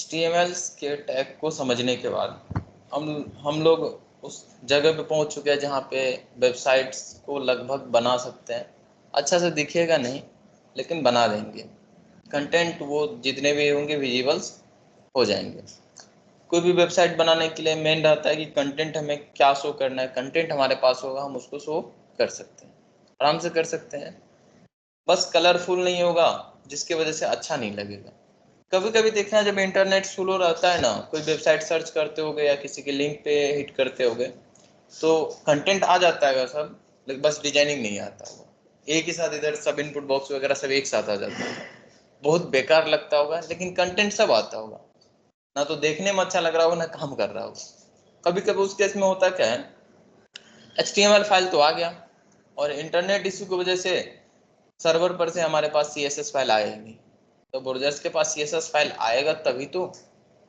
HTML के tag को समझने के बाद हम लोग उस जगह पे पहुंच चुके हैं जहाँ पे वेबसाइट्स को लगभग बना सकते हैं। अच्छा से दिखेगा नहीं, लेकिन बना देंगे। कंटेंट वो जितने भी होंगे विजिबल्स हो जाएंगे। कोई भी वेबसाइट बनाने के लिए मेन रहता है कि कंटेंट हमें क्या शो करना है। कंटेंट हमारे पास होगा, हम उसको शो कर सकते हैं, आराम से कर सकते हैं। बस कलरफुल नहीं होगा, जिसकी वजह से अच्छा नहीं लगेगा। कभी कभी देखना, जब इंटरनेट स्लो रहता है ना, कोई वेबसाइट सर्च करते होगे या किसी के लिंक पे हिट करते होगे, तो कंटेंट आ जाता है सब, लेकिन बस डिजाइनिंग नहीं आता होगा। एक ही साथ इधर सब इनपुट बॉक्स वगैरह सब एक साथ आ जाता है, बहुत बेकार लगता होगा, लेकिन कंटेंट सब आता होगा। ना तो देखने में अच्छा लग रहा होगा, ना काम कर रहा होगा। कभी कभी उस केस में होता क्या है, HTML फाइल तो आ गया, और इंटरनेट इशू की वजह से सर्वर पर से हमारे पास CSS फाइल आया ही नहीं। तो ब्राउज़र्स के पास CSS फाइल आएगा तभी तो,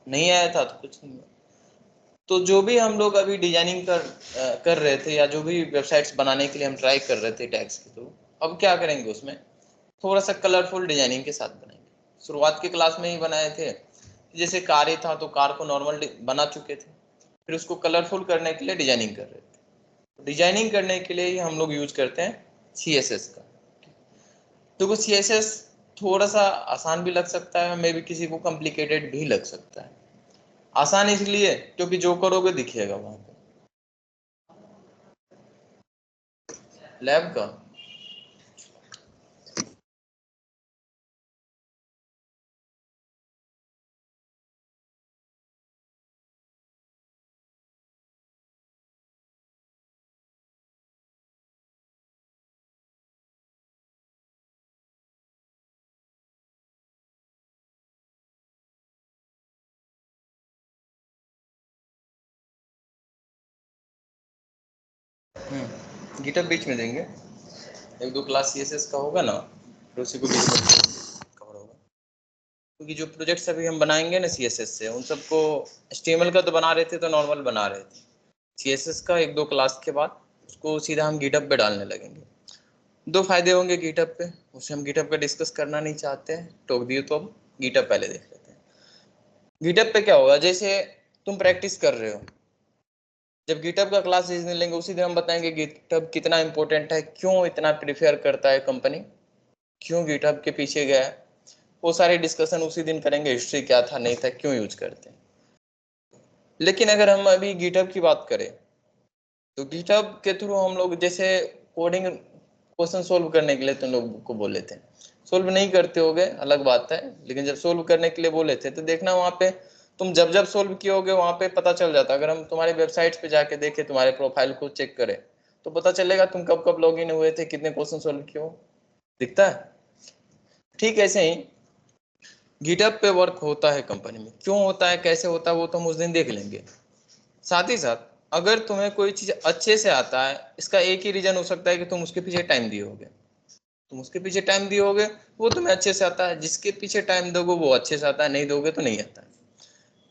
नहीं आया था तो कुछ नहीं हुआ। तो जो भी हम लोग अभी डिजाइनिंग कर रहे थे, या जो भी वेबसाइट्स बनाने के लिए हम ट्राई कर रहे थे टैग्स के थ्रू, अब क्या करेंगे, उसमें थोड़ा सा कलरफुल डिजाइनिंग के साथ बनाएंगे। शुरुआत की क्लास में ही बनाए थे, जैसे कार ही था तो कार को नॉर्मल बना चुके थे, फिर उसको कलरफुल करने के लिए डिजाइनिंग कर रहे थे। डिजाइनिंग करने के लिए ही हम लोग यूज करते हैं CSS का। तो CSS थोड़ा सा आसान भी लग सकता है, मे भी किसी को कॉम्प्लिकेटेड भी लग सकता है। आसान इसलिए क्योंकि जो करोगे दिखेगा वहां पे। लैब का गिटहब बीच में देंगे, एक दो क्लास CSS का होगा ना, फिर उसी को बीच में कवर होगा। क्योंकि जो प्रोजेक्ट्स अभी हम बनाएंगे ना CSS से, उन सबको HTML का तो बना रहे थे तो नॉर्मल बना रहे थे, CSS का एक दो क्लास के बाद उसको सीधा हम गिटहब पे डालने लगेंगे। दो फायदे होंगे गिटहब पे, उसे हम गिटहब पे डिस्कस करना नहीं चाहते हैं, टोक दिए तो अब गिटहब पहले देख लेते हैं। गिटहब पे क्या होगा, जैसे तुम प्रैक्टिस कर रहे हो, जब गिटहब का क्लास जिस दिन लेंगे उसी दिन हम बताएंगे गिटहब कितना इंपॉर्टेंट है, क्यों इतना प्रीफेयर करता है कंपनी, क्यों गिटहब के पीछे गया है। वो सारे डिस्कशन उसी दिन करेंगे, हिस्ट्री क्या था नहीं था, क्यों यूज करते हैं। लेकिन अगर हम अभी गिटहब की बात करें, तो गिटहब के थ्रू हम लोग जैसे कोडिंग क्वेश्चन सोल्व करने के लिए तुम लोग को बोले थे, सोल्व नहीं करते होगे अलग बात है, लेकिन जब सोल्व करने के लिए बोले थे तो देखना वहाँ पे तुम जब जब सोल्व किए होगे वहाँ पे पता चल जाता। अगर हम तुम्हारी वेबसाइट पे जाके देखें, तुम्हारे प्रोफाइल को चेक करें, तो पता चलेगा तुम कब कब लॉग इन हुए थे, कितने क्वेश्चन सोल्व किए हो, दिखता है। ठीक ऐसे ही गिटहब पे वर्क होता है कंपनी में, क्यों होता है कैसे होता है वो तो हम उस दिन देख लेंगे। साथ ही साथ अगर तुम्हें कोई चीज अच्छे से आता है, इसका एक ही रीजन हो सकता है कि तुम उसके पीछे टाइम दिए होगे। तुम उसके पीछे टाइम दिए होगे, वो तुम्हें अच्छे से आता है। जिसके पीछे टाइम दोगे वो अच्छे से आता है, नहीं दोगे तो नहीं आता है।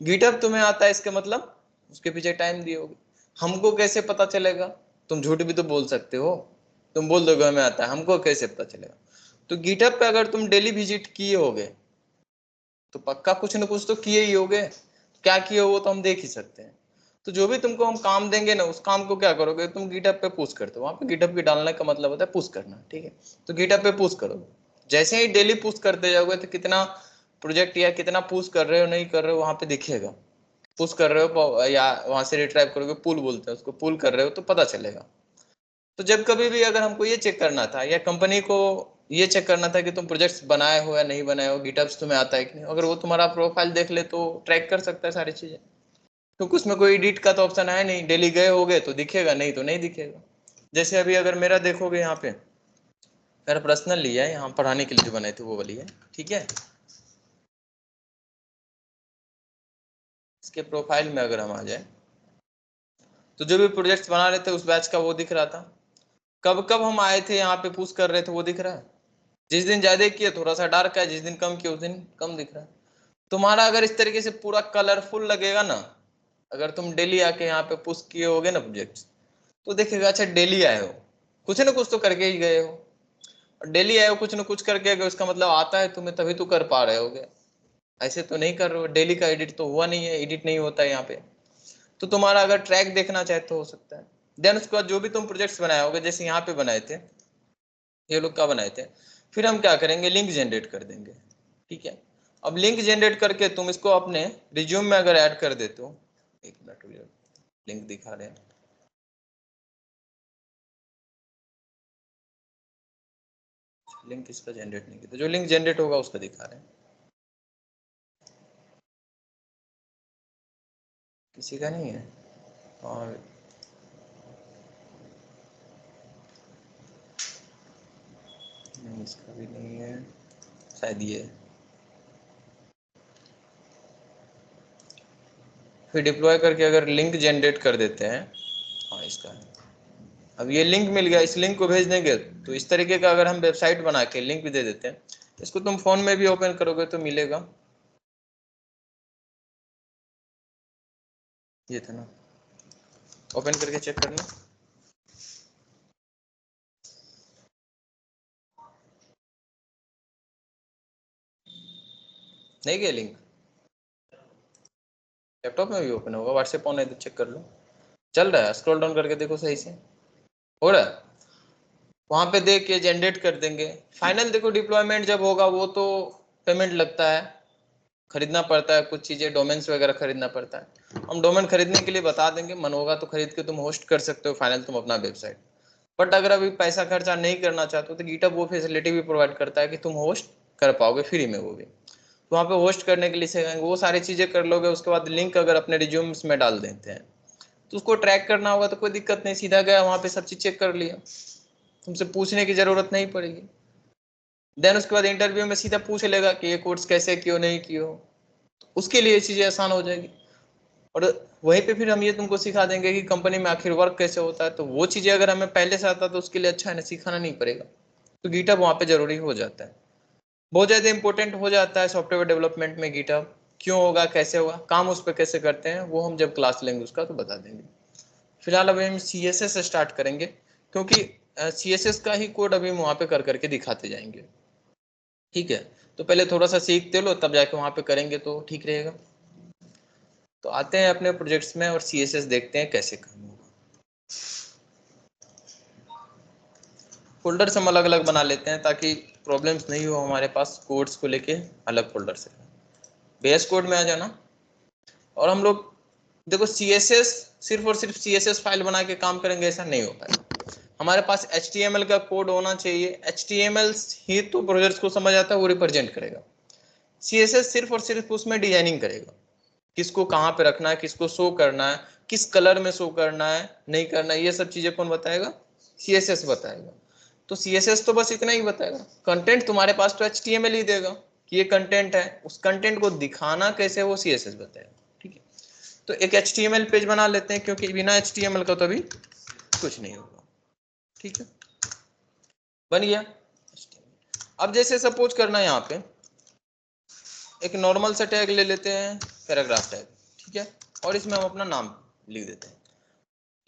गिटहब तुम्हें आता है, इसके मतलब उसके पीछे टाइम दिए होगे। हमको कैसे पता चलेगा, तुम झूठ भी तो बोल सकते हो, तुम बोल दोगे हमें आता है, हमको कैसे पता चलेगा। तो गिटहब पे अगर तुम डेली विजिट किए होगे तो पक्का कुछ न कुछ तो किए ही होगे। क्या किए हो वो तो हम देख ही सकते हैं। तो जो भी तुमको हम काम देंगे ना, उस काम को क्या करोगे, तुम गिटहब पे पुश करते हो। वहां पे गिटहब पे डालने का मतलब होता है पुश करना, ठीक है। तो गिटहब पे पुश करो, जैसे ही डेली पुश करते जाओगे तो कितना प्रोजेक्ट या कितना पुश कर रहे हो नहीं कर रहे हो वहां पे दिखेगा। पुश कर रहे हो या वहां से रिट्राइव करोगे, पुल बोलते हैं उसको, पुल कर रहे हो तो पता चलेगा। तो जब कभी भी अगर हमको ये चेक करना था, या कंपनी को ये चेक करना था कि तुम प्रोजेक्ट्स बनाए हो या नहीं बनाए हो, गिटहब्स तुम्हें आता है कि नहीं, अगर वो तुम्हारा प्रोफाइल देख ले तो ट्रैक कर सकता है सारी चीजें। क्योंकि उसमें कोई एडिट का तो ऑप्शन है नहीं, डेली गए होगे तो दिखेगा, नहीं तो नहीं दिखेगा। जैसे अभी अगर मेरा देखोगे यहाँ पे, मेरा पर्सनल लिया है, यहाँ पढ़ाने के लिए जो बनाए थे वो वाली है, ठीक है। इसके प्रोफाइल में अगर हम आ जाए, तो जो भी प्रोजेक्ट्स बना रहे थे उस बैच का वो दिख रहा था। कब कब हम आए थे यहाँ पे पुश कर रहे थे वो दिख रहा है। जिस दिन ज्यादा किए थोड़ा सा डार्क है, जिस दिन कम किए उस दिन कम दिख रहा है। तुम्हारा अगर इस तरीके से पूरा कलरफुल लगेगा ना, अगर तुम डेली आके यहाँ पे पुश किए होगे ना प्रोजेक्ट्स, तो देखेगा अच्छा डेली आए हो, कुछ ना कुछ तो करके ही गए हो। और डेली आए हो कुछ ना कुछ करके गए, उसका मतलब आता है तुम्हें, तभी तो कर पा रहे होगे। ऐसे तो नहीं कर रहे हो, डेली का एडिट तो हुआ नहीं है, एडिट नहीं होता है यहाँ पे। तो तुम्हारा अगर ट्रैक देखना चाहे तो हो सकता है। देन उसके बाद जो भी तुम प्रोजेक्ट्स बनाए होगे, जैसे यहाँ पे बनाए थे, ये लोग का बनाए थे, फिर हम क्या करेंगे, लिंक जनरेट कर देंगे। ठीक है, अब लिंक जनरेट करके तुम इसको अपने रिज्यूम में अगर ऐड कर देते हो, एक मिनट लिंक दिखा रहे हैं, लिंक इसका जनरेट नहीं किया, तो जो लिंक जनरेट होगा उसका दिखा रहे हैं, किसी का नहीं है, और नहीं इसका भी नहीं है, शायद ये। फिर डिप्लॉय करके अगर लिंक जनरेट कर देते हैं, हाँ इसका है, अब ये लिंक मिल गया, इस लिंक को भेज देंगे तो इस तरीके का अगर हम वेबसाइट बना के लिंक भी दे देते हैं, इसको तुम फोन में भी ओपन करोगे तो मिलेगा। ये था ना, ओपन करके चेक करना, नहीं गया लिंक, लैपटॉप में भी ओपन होगा, व्हाट्सएप ऑन है तो चेक कर लो, चल रहा है, स्क्रॉल डाउन करके देखो सही से हो रहा है, वहां पे देख के जनरेट कर देंगे। फाइनल देखो डिप्लॉयमेंट जब होगा वो तो पेमेंट लगता है, खरीदना पड़ता है, कुछ चीजें डोमेन्स वगैरह खरीदना पड़ता है, हम डोमेन खरीदने के लिए बता देंगे, मन होगा तो खरीद के तुम होस्ट कर सकते हो फाइनल तुम अपना वेबसाइट। बट अगर अभी पैसा खर्चा नहीं करना चाहते हो तो गिटहब वो फैसिलिटी भी प्रोवाइड करता है कि तुम होस्ट कर पाओगे फ्री में, वो भी तो वहाँ पे होस्ट करने के लिए से वो सारी चीजें कर लोगे, उसके बाद लिंक अगर अपने रिज्यूम्स में डाल देते हैं तो उसको ट्रैक करना होगा तो कोई दिक्कत नहीं, सीधा गया वहाँ पे सब चीज चेक कर लिया, तुमसे पूछने की जरूरत नहीं पड़ेगी। देन उसके बाद इंटरव्यू में सीधा पूछ लेगा कि ये कोर्स कैसे कियो नहीं कियो, उसके लिए चीजें आसान हो जाएगी। और वहीं पे फिर हम ये तुमको सिखा देंगे कि कंपनी में आखिर वर्क कैसे होता है, तो वो चीजें अगर हमें पहले से आता तो उसके लिए अच्छा है ना, सिखाना नहीं पड़ेगा, तो गिटहब वहाँ पे जरूरी हो जाता है, बहुत ज़्यादा इंपॉर्टेंट हो जाता है सॉफ्टवेयर डेवलपमेंट में गिटहब। क्यों होगा, कैसे होगा, काम उस पर कैसे करते हैं, वो हम जब क्लास लेंगे उसका तो बता देंगे। फिलहाल अभी हम CSS से स्टार्ट करेंगे, क्योंकि CSS का ही कोड अभी हम वहाँ पे कर करके दिखाते जाएंगे। ठीक है, तो पहले थोड़ा सा सीखते लो, तब जाके वहाँ पे करेंगे तो ठीक रहेगा। तो आते हैं अपने प्रोजेक्ट्स में और CSS देखते हैं कैसे काम होगा। फोल्डर्स हम अलग अलग बना लेते हैं ताकि प्रॉब्लम्स नहीं हो हमारे पास, कोड्स को लेके अलग फोल्डर से। बेस कोड में आ जाना, और हम लोग देखो CSS सिर्फ और सिर्फ CSS फाइल बना के काम करेंगे ऐसा नहीं हो पाएगा, हमारे पास HTML का कोड होना चाहिए, HTML ही तो प्रोजेक्ट्स को समझ आता है, वो रिप्रेजेंट करेगा। CSS सिर्फ और सिर्फ उसमें डिजाइनिंग करेगा, किसको कहाँ पे रखना है, किसको शो करना है, किस कलर में शो करना है नहीं करना है, ये सब चीजें कौन बताएगा, CSS बताएगा। तो CSS तो बस इतना ही बताएगा, कंटेंट तुम्हारे पास तो HTML ही देगा कि ये कंटेंट है, उस कंटेंट को दिखाना कैसे वो CSS बताएगा। ठीक है, तो एक HTML पेज बना लेते हैं, क्योंकि बिना HTML का तो अभी कुछ नहीं होगा। ठीक है, बन गया। अब जैसे सपोज करना है, यहाँ पे एक नॉर्मल सा टैग ले लेते हैं, पैराग्राफ टैग, ठीक है, और इसमें हम अपना नाम लिख देते हैं।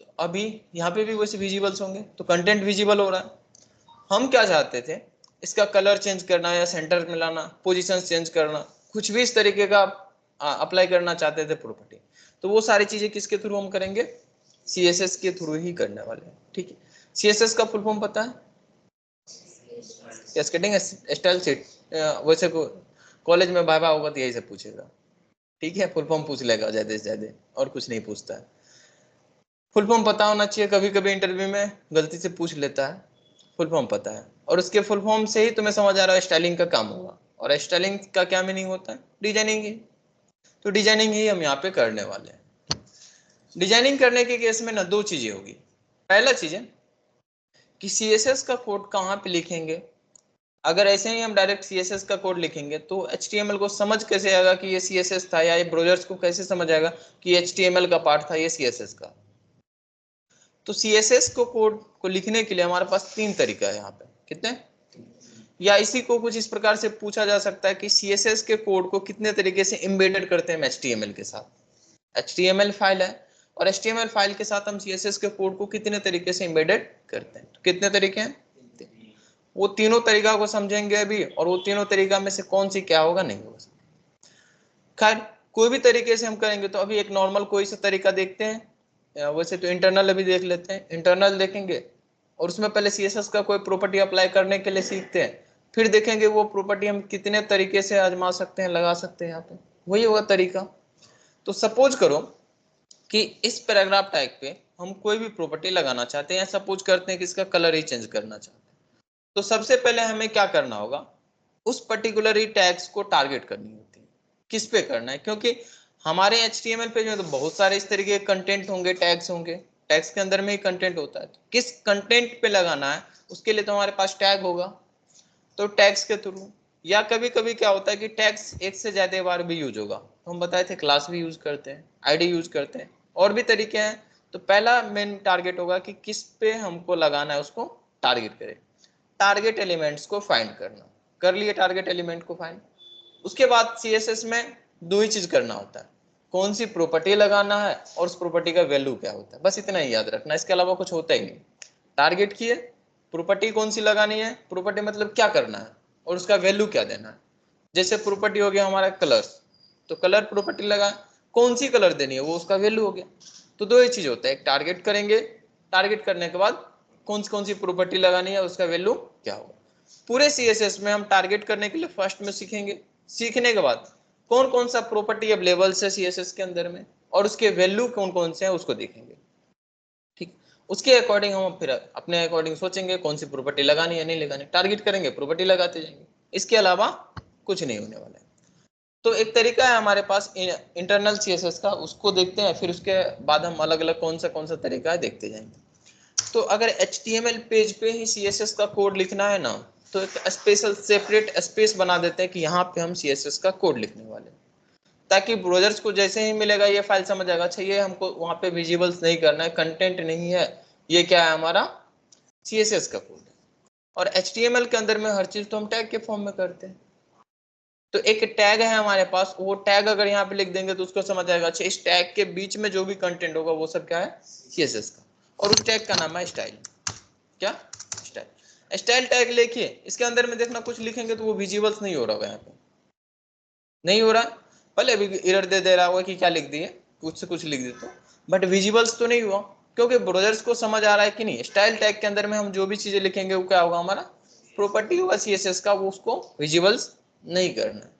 तो अभी यहाँ पे भी वैसे विजिबल्स होंगे, तो कंटेंट विजिबल हो रहा है। हम क्या चाहते थे, इसका कलर चेंज करना या सेंटर में लाना, पोजीशन चेंज करना, कुछ भी इस तरीके का अप्लाई करना चाहते थे प्रॉपर्टी, तो वो सारी चीजें किसके थ्रू हम करेंगे, CSS के थ्रू ही करने वाले हैं। ठीक है, CSS का फुल फॉर्म पता है, कैस्केडिंग स्टाइल शीट, वैसे कॉलेज में भाई होगा तो यही से पूछेगा। ठीक है, फुल फॉर्म पूछ लेगा ज्यादा से ज्यादा, और कुछ नहीं पूछता है। फुल फॉर्म पता होना चाहिए, कभी कभी इंटरव्यू में गलती से पूछ लेता है, फुल फॉर्म पता है, और उसके फुल फॉर्म से ही तुम्हें समझ आ रहा है स्टाइलिंग का काम होगा, और स्टाइलिंग का क्या मीनिंग होता है, डिजाइनिंग ही। तो डिजाइनिंग ही हम यहाँ पे करने वाले हैं। डिजाइनिंग करने के केस में ना दो चीजें होगी, पहला चीज है कि CSS का कोड कहाँ पे लिखेंगे। अगर ऐसे ही हम डायरेक्ट CSS का कोड लिखेंगे तो HTML को समझ कैसे आएगा कि ये CSS था, या ये ब्राउजर्स को कैसे समझ आएगा कि HTML का पार्ट था ये CSS का। तो CSS को कोड को लिखने के लिए हमारे पास तीन तरीका है यहाँ पे, कितने, या इसी को कुछ इस प्रकार से पूछा जा सकता है कि CSS के कोड को कितने तरीके से एम्बेडेड करते हैं हम HTML के साथ। HTML फाइल है, और HTML फाइल के साथ हम CSS के कोड को कितने तरीके से एम्बेडेड करते हैं, तो कितने तरीके हैं, वो तीनों तरीका को समझेंगे अभी, और वो तीनों तरीका में से कौन सी क्या होगा नहीं होगा। खैर कोई भी तरीके से हम करेंगे तो अभी एक नॉर्मल कोई सा तरीका देखते हैं। वैसे तो इंटरनल अभी देख लेते हैं, इंटरनल देखेंगे और उसमें पहले सीएसएस का कोई प्रॉपर्टी अप्लाई करने के लिए सीखते हैं, फिर देखेंगे वो प्रॉपर्टी हम कितने तरीके से आजमा सकते हैं, लगा सकते हैं यहाँ पे, वही होगा तरीका। तो सपोज करो कि इस पैराग्राफ टैग पे हम कोई भी प्रॉपर्टी लगाना चाहते हैं, या सपोज करते हैं कि इसका कलर ही चेंज करना चाहते हैं, तो सबसे पहले हमें क्या करना होगा, उस पर्टिकुलर ही टैग्स को टारगेट करनी होती है। किस पे करना है, क्योंकि हमारे HTML पेज में तो बहुत सारे इस तरीके के कंटेंट होंगे, टैग्स होंगे, टैग्स के अंदर में ही कंटेंट होता है, तो किस कंटेंट पे लगाना है उसके लिए तो हमारे पास टैग होगा, तो टैग्स के थ्रू। या कभी कभी क्या होता है कि टैग्स एक से ज्यादा बार भी यूज होगा, तो हम बताए थे क्लास भी यूज करते हैं, आईडी यूज करते हैं, और भी तरीके हैं। तो पहला मेन टारगेट होगा कि किस पे हमको लगाना है, उसको टारगेट करें। टारगेट एलिमेंट्स को फाइंड करना, कर लिए टारगेट एलिमेंट को फाइंड। उसके बाद CSS में दो ही चीज करना होता है, कौन सी प्रॉपर्टी लगाना है और उस प्रॉपर्टी का वैल्यू क्या होता है, बस इतना ही याद रखना, इसके अलावा कुछ होता ही नहीं। टारगेट किए, प्रॉपर्टी कौन सी लगानी है, प्रॉपर्टी मतलब क्या करना है और उसका वैल्यू क्या देना है। जैसे प्रॉपर्टी हो गया हमारा कलर्स, तो कलर प्रॉपर्टी लगा, कौन सी कलर देनी है वो उसका वैल्यू हो गया। तो दो ही चीज होता है, एक टारगेट करेंगे, टारगेट करने के बाद कौन सी प्रॉपर्टी लगानी है उसका वैल्यू क्या होगा। पूरे CSS में हम टारगेट करने के लिए फर्स्ट में सीखेंगे, सीखने के बाद कौन कौन सा प्रॉपर्टी अवेलेबल है CSS के अंदर में और उसके वैल्यू कौन कौन से हैं उसको देखेंगे। ठीक, उसके अकॉर्डिंग हम फिर अपने अकॉर्डिंग सोचेंगे कौन सी प्रॉपर्टी लगानी है नहीं लगानी, टारगेट करेंगे प्रॉपर्टी लगाते जाएंगे, इसके अलावा कुछ नहीं होने वाला है। तो एक तरीका है हमारे पास इंटरनल CSS का, उसको देखते हैं, फिर उसके बाद हम अलग अलग कौन सा तरीका है देखते जाएंगे। तो अगर HTML पेज पे ही CSS का कोड लिखना है ना, तो एक स्पेशल सेपरेट स्पेस बना देते हैं कि यहाँ पे हम CSS का कोड लिखने वाले हैं, ताकि ब्राउजर्स को जैसे ही मिलेगा ये फाइल समझ आएगा, अच्छा ये हमको वहाँ पे विजिबल्स नहीं करना है, कंटेंट नहीं है, ये क्या है हमारा CSS का कोड है। और HTML के अंदर में हर चीज तो हम टैग के फॉर्म में करते हैं, तो एक टैग है हमारे पास, वो टैग अगर यहाँ पे लिख देंगे तो उसको समझ आएगा, अच्छा इस टैग के बीच में जो भी कंटेंट होगा वो सब क्या है CSS का, और उस टैग का नाम है स्टाइल। क्या स्टाइल, स्टाइल टैग लिखिए, इसके अंदर में देखना कुछ लिखेंगे तो वो विजिबल्स नहीं हो रहा होगा, यहाँ पे नहीं हो रहा, भले अभी एरर दे रहा होगा कि क्या लिख दिए, कुछ से कुछ लिख दे तो, बट विजिबल्स तो नहीं हुआ, क्योंकि ब्राउजर्स को समझ आ रहा है कि नहीं स्टाइल टैग के अंदर में हम जो भी चीजें लिखेंगे वो क्या होगा हमारा प्रॉपर्टी होगा CSS का, वो उसको विजिबल्स नहीं करना है।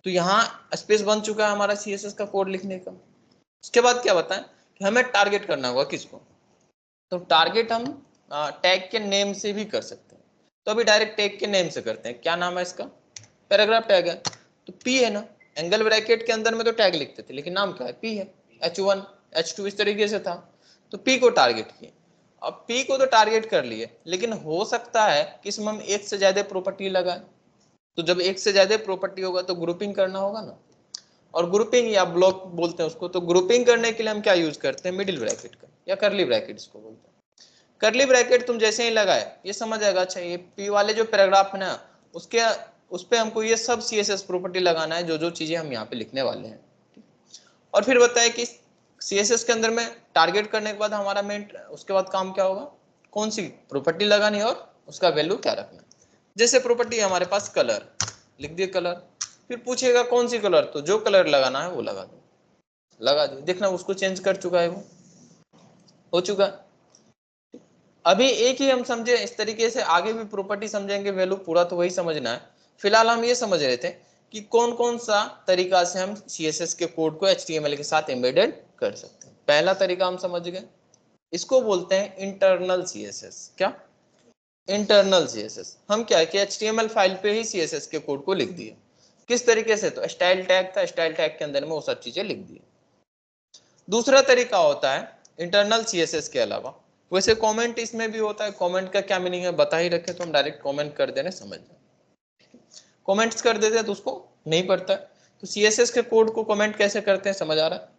तो यहाँ स्पेस बन चुका है हमारा CSS का कोड लिखने का। उसके बाद क्या बताएं कि हमें टारगेट करना होगा किसको, तो टारगेट हम टैग के नेम से भी कर सकते हैं। तो अभी डायरेक्ट टैग के नेम से करते हैं, क्या नाम है इसका, पैराग्राफ टैग है, तो P है ना, एंगल ब्रैकेट के अंदर में तो टैग लिखते थे लेकिन नाम क्या है P है, H1 H2 इस तरीके से था, तो P को टारगेट किए। अब P को तो टारगेट कर लिए, लेकिन हो सकता है कि इसमें हम एक से ज्यादा प्रॉपर्टी लगाए, तो जब एक से ज्यादा प्रॉपर्टी होगा तो ग्रुपिंग करना होगा ना, और ग्रुपिंग या ब्लॉक बोलते हैं उसको, तो ग्रुपिंग करने के लिए हम क्या यूज करते हैं मिडिल ब्रैकेट का या करली ब्रैकेट इसको बोलते हैं। करली ब्रैकेट तुम जैसे ही लगाए ये समझ आएगा, अच्छा ये P वाले जो पैराग्राफ है ना उसके उस पे हमको ये सब CSS प्रॉपर्टी लगाना है, जो जो चीजें हम यहाँ पे लिखने वाले हैं। और फिर बताए कि CSS के अंदर में टारगेट करने के बाद हमारा मेन उसके बाद काम क्या होगा, कौन सी प्रॉपर्टी लगानी है और उसका वैल्यू क्या रखना है। जैसे प्रॉपर्टी है हमारे पास कलर, लिख दिए कलर, फिर पूछेगा कौन सी कलर, तो जो कलर लगाना है वो लगा दो, लगा दो, देखना उसको चेंज कर चुका है, वो हो चुका। अभी एक ही हम समझे, इस तरीके से आगे भी प्रॉपर्टी समझेंगे, वैल्यू पूरा तो वही समझना है। फिलहाल हम ये समझ रहे थे कि कौन कौन सा तरीका से हम CSS के कोड को HTML के साथ एम्बेडेड कर सकते हैं। पहला तरीका हम समझ गए, इसको बोलते हैं इंटरनल CSS। क्या इंटरनल CSS, हम क्या है कि HTML फाइल पे ही CSS के कोड को लिख दिए, किस तरीके से, तो स्टाइल टैग था, स्टाइल टैग के अंदर में वो सब चीजें लिख दी। दूसरा तरीका होता है इंटरनल CSS के अलावा, वैसे कमेंट इसमें भी होता है, कमेंट का क्या मीनिंग है बता ही रखे, तो हम डायरेक्ट कमेंट कर देने समझ जाए, कमेंट्स कर देते हैं तो उसको नहीं पढ़ता है, तो CSS के कोड को कमेंट कैसे करते हैं समझ आ रहा है।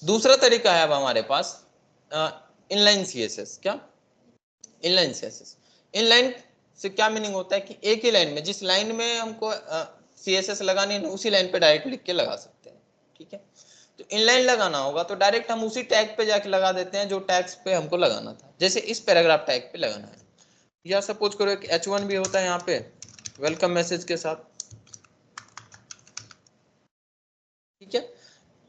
दूसरा तरीका है अब हमारे पास इनलाइन CSS। क्या इनलाइन CSS, इनलाइन से क्या मीनिंग होता है कि एक ही लाइन में, जिस लाइन में हमको CSS लगानी है उसी लाइन पे डायरेक्ट लिख के लगा सकते हैं। ठीक है, तो इनलाइन लगाना होगा तो डायरेक्ट हम उसी टैग पे जाके लगा देते हैं जो टैग्स पे हमको लगाना था, जैसे इस पैराग्राफ टैग पे लगाना है, या सपोज करो एक H1 भी होता है यहाँ पे वेलकम मैसेज के साथ,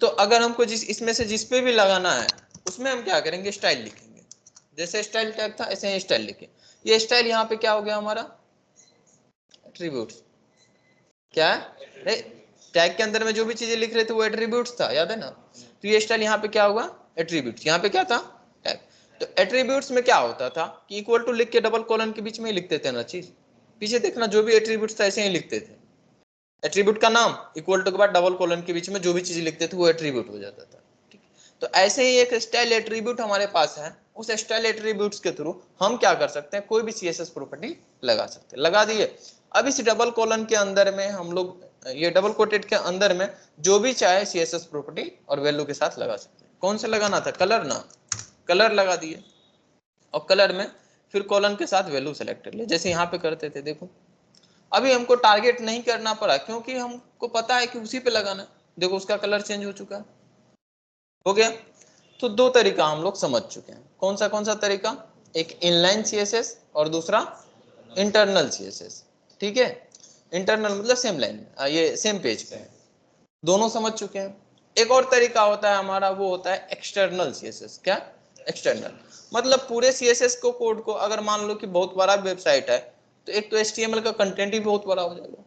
तो अगर हमको इसमें से जिस पे भी लगाना है उसमें हम क्या करेंगे, स्टाइल लिखेंगे। जैसे स्टाइल टैग था ऐसे ही स्टाइल लिखे। ये स्टाइल यहाँ पे क्या हो गया हमारा, एट्रीब्यूट्स। क्या है, टैग के अंदर में जो भी चीजें लिख रहे थे वो एट्रीब्यूट्स था, याद है ना। तो ये स्टाइल यहाँ पे क्या हुआ, एट्रीब्यूट्स। यहाँ पे क्या था, टैग। तो एट्रीब्यूट्स में क्या होता था कि इक्वल टू लिख के डबल कॉलन के बीच में ही लिखते थे ना चीज। पीछे देखना, जो भी एट्रीब्यूट्स था ऐसे ही लिखते थे। एट्रीब्यूट का नाम इक्वल टू के बाद डबल कॉलन के बीच में जो भी चीज लिखते थे वो एट्रीब्यूट हो जाता था। ठीक, तो ऐसे ही एक स्टाइल एट्रीब्यूट हमारे पास है। उस स्टाइल एट्रीब्यूट्स के थ्रू हम क्या कर सकते हैं, कोई भी सीएसएस प्रॉपर्टी लगा सकते हैं। लगा दिए। अब इस डबल कॉलन के अंदर में हम लोग, ये डबल कोटेड के अंदर में जो भी चाहे सीएसएस प्रॉपर्टी और वैल्यू के साथ लगा सकते हैं। कौन सा लगाना था, कलर ना, कलर लगा दिए। और कलर में फिर कॉलन के साथ वैल्यू सेलेक्ट कर लिया, जैसे यहाँ पे करते थे। देखो अभी हमको टारगेट नहीं करना पड़ा क्योंकि हमको पता है कि उसी पे लगाना। देखो उसका कलर चेंज हो चुका है, हो गया। तो दो तरीका हम लोग समझ चुके हैं। कौन सा तरीका, एक इनलाइन सीएसएस और दूसरा इंटरनल सीएसएस। ठीक है, इंटरनल मतलब सेम लाइन, ये सेम पेज पे है, दोनों समझ चुके हैं। एक और तरीका होता है हमारा, वो होता है एक्सटर्नल सीएसएस। क्या, एक्सटर्नल मतलब पूरे सीएसएस को, कोड को, अगर मान लो कि बहुत बड़ा वेबसाइट है तो एक तो एचटीएमएल का कंटेंट ही बहुत बड़ा हो जाएगा,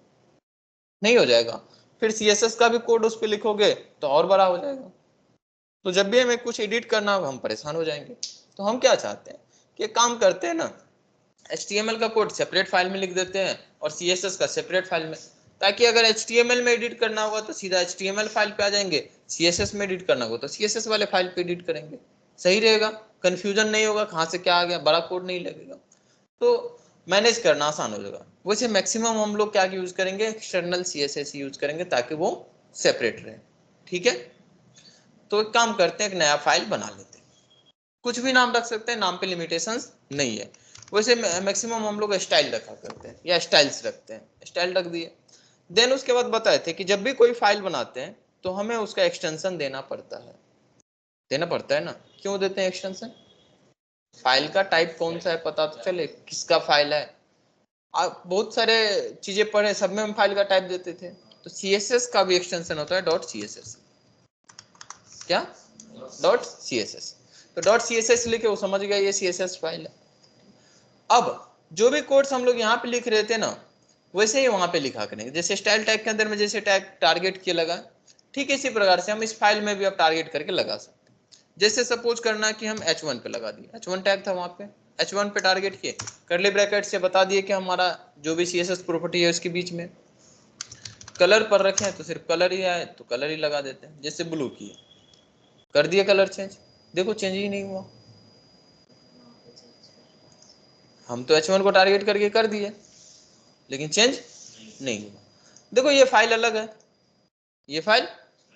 नहीं हो जाएगा। फिर सीएसएस का भी कोड उस पर लिखोगे तो और बड़ा हो जाएगा। तो जब भी हमें कुछ एडिट करना होगा हम परेशान हो जाएंगे। तो हम क्या चाहते हैं कि एक काम करते हैं ना, HTML का कोड सेपरेट फाइल में लिख देते हैं और CSS का सेपरेट फाइल में, ताकि अगर HTML में एडिट करना होगा तो सीधा HTML फाइल पे आ जाएंगे, CSS में एडिट करना होगा तो CSS वाले फाइल पे एडिट करेंगे। सही रहेगा, कंफ्यूजन नहीं होगा कहाँ से क्या आ गया, बड़ा कोड नहीं लगेगा, तो मैनेज करना आसान हो जाएगा। वैसे मैक्सिमम हम लोग क्या यूज करेंगे, एक्सटर्नल CSS यूज करेंगे ताकि वो सेपरेट रहे। ठीक है, तो एक काम करते हैं, एक नया फाइल बना लेते हैं। कुछ भी नाम रख सकते हैं, नाम पे लिमिटेशंस नहीं है। वैसे मैक्सिमम हम लोग स्टाइल रखा करते हैं या स्टाइल्स रखते हैं, स्टाइल रख दिए। देन उसके बाद बताए थे कि जब भी कोई फाइल बनाते हैं तो हमें उसका एक्सटेंशन देना पड़ता है, देना पड़ता है ना। क्यों देते हैं एक्सटेंशन, फाइल का टाइप कौन सा है पता तो चले, किसका फाइल है। आप बहुत सारे चीजें पढ़े, सब में हम फाइल का टाइप देते थे। तो CSS का भी एक्सटेंशन होता है .css। क्या, .css। तो .css लिखे वो समझ गया ये CSS फाइल है। अब जो भी कोड्स हम लोग यहाँ पे लिख रहे थे ना, वैसे ही वहां पे लिखा करेंगे। जैसे स्टाइल टैग के अंदर में जैसे टैग टारगेट किए लगा, ठीक इसी प्रकार से हम इस फाइल में भी अब टारगेट करके लगा सकते हैं। जैसे सपोज करना कि हम H1 पे लगा दिए, H1 टैग था वहां पे, H1 पे टारगेट किए, कर्ली ब्रैकेट से बता दिए कि हमारा जो भी CSS प्रॉपर्टी है उसके बीच में कलर पर रखे हैं तो सिर्फ कलर ही आए तो कलर ही लगा देते हैं। जैसे ब्लू किए, कर दिए कलर चेंज, देखो चेंज ही नहीं हुआ। हम तो H1 को टारगेट करके कर दिए लेकिन चेंज नहीं हुआ। देखो ये फाइल अलग है, ये फाइल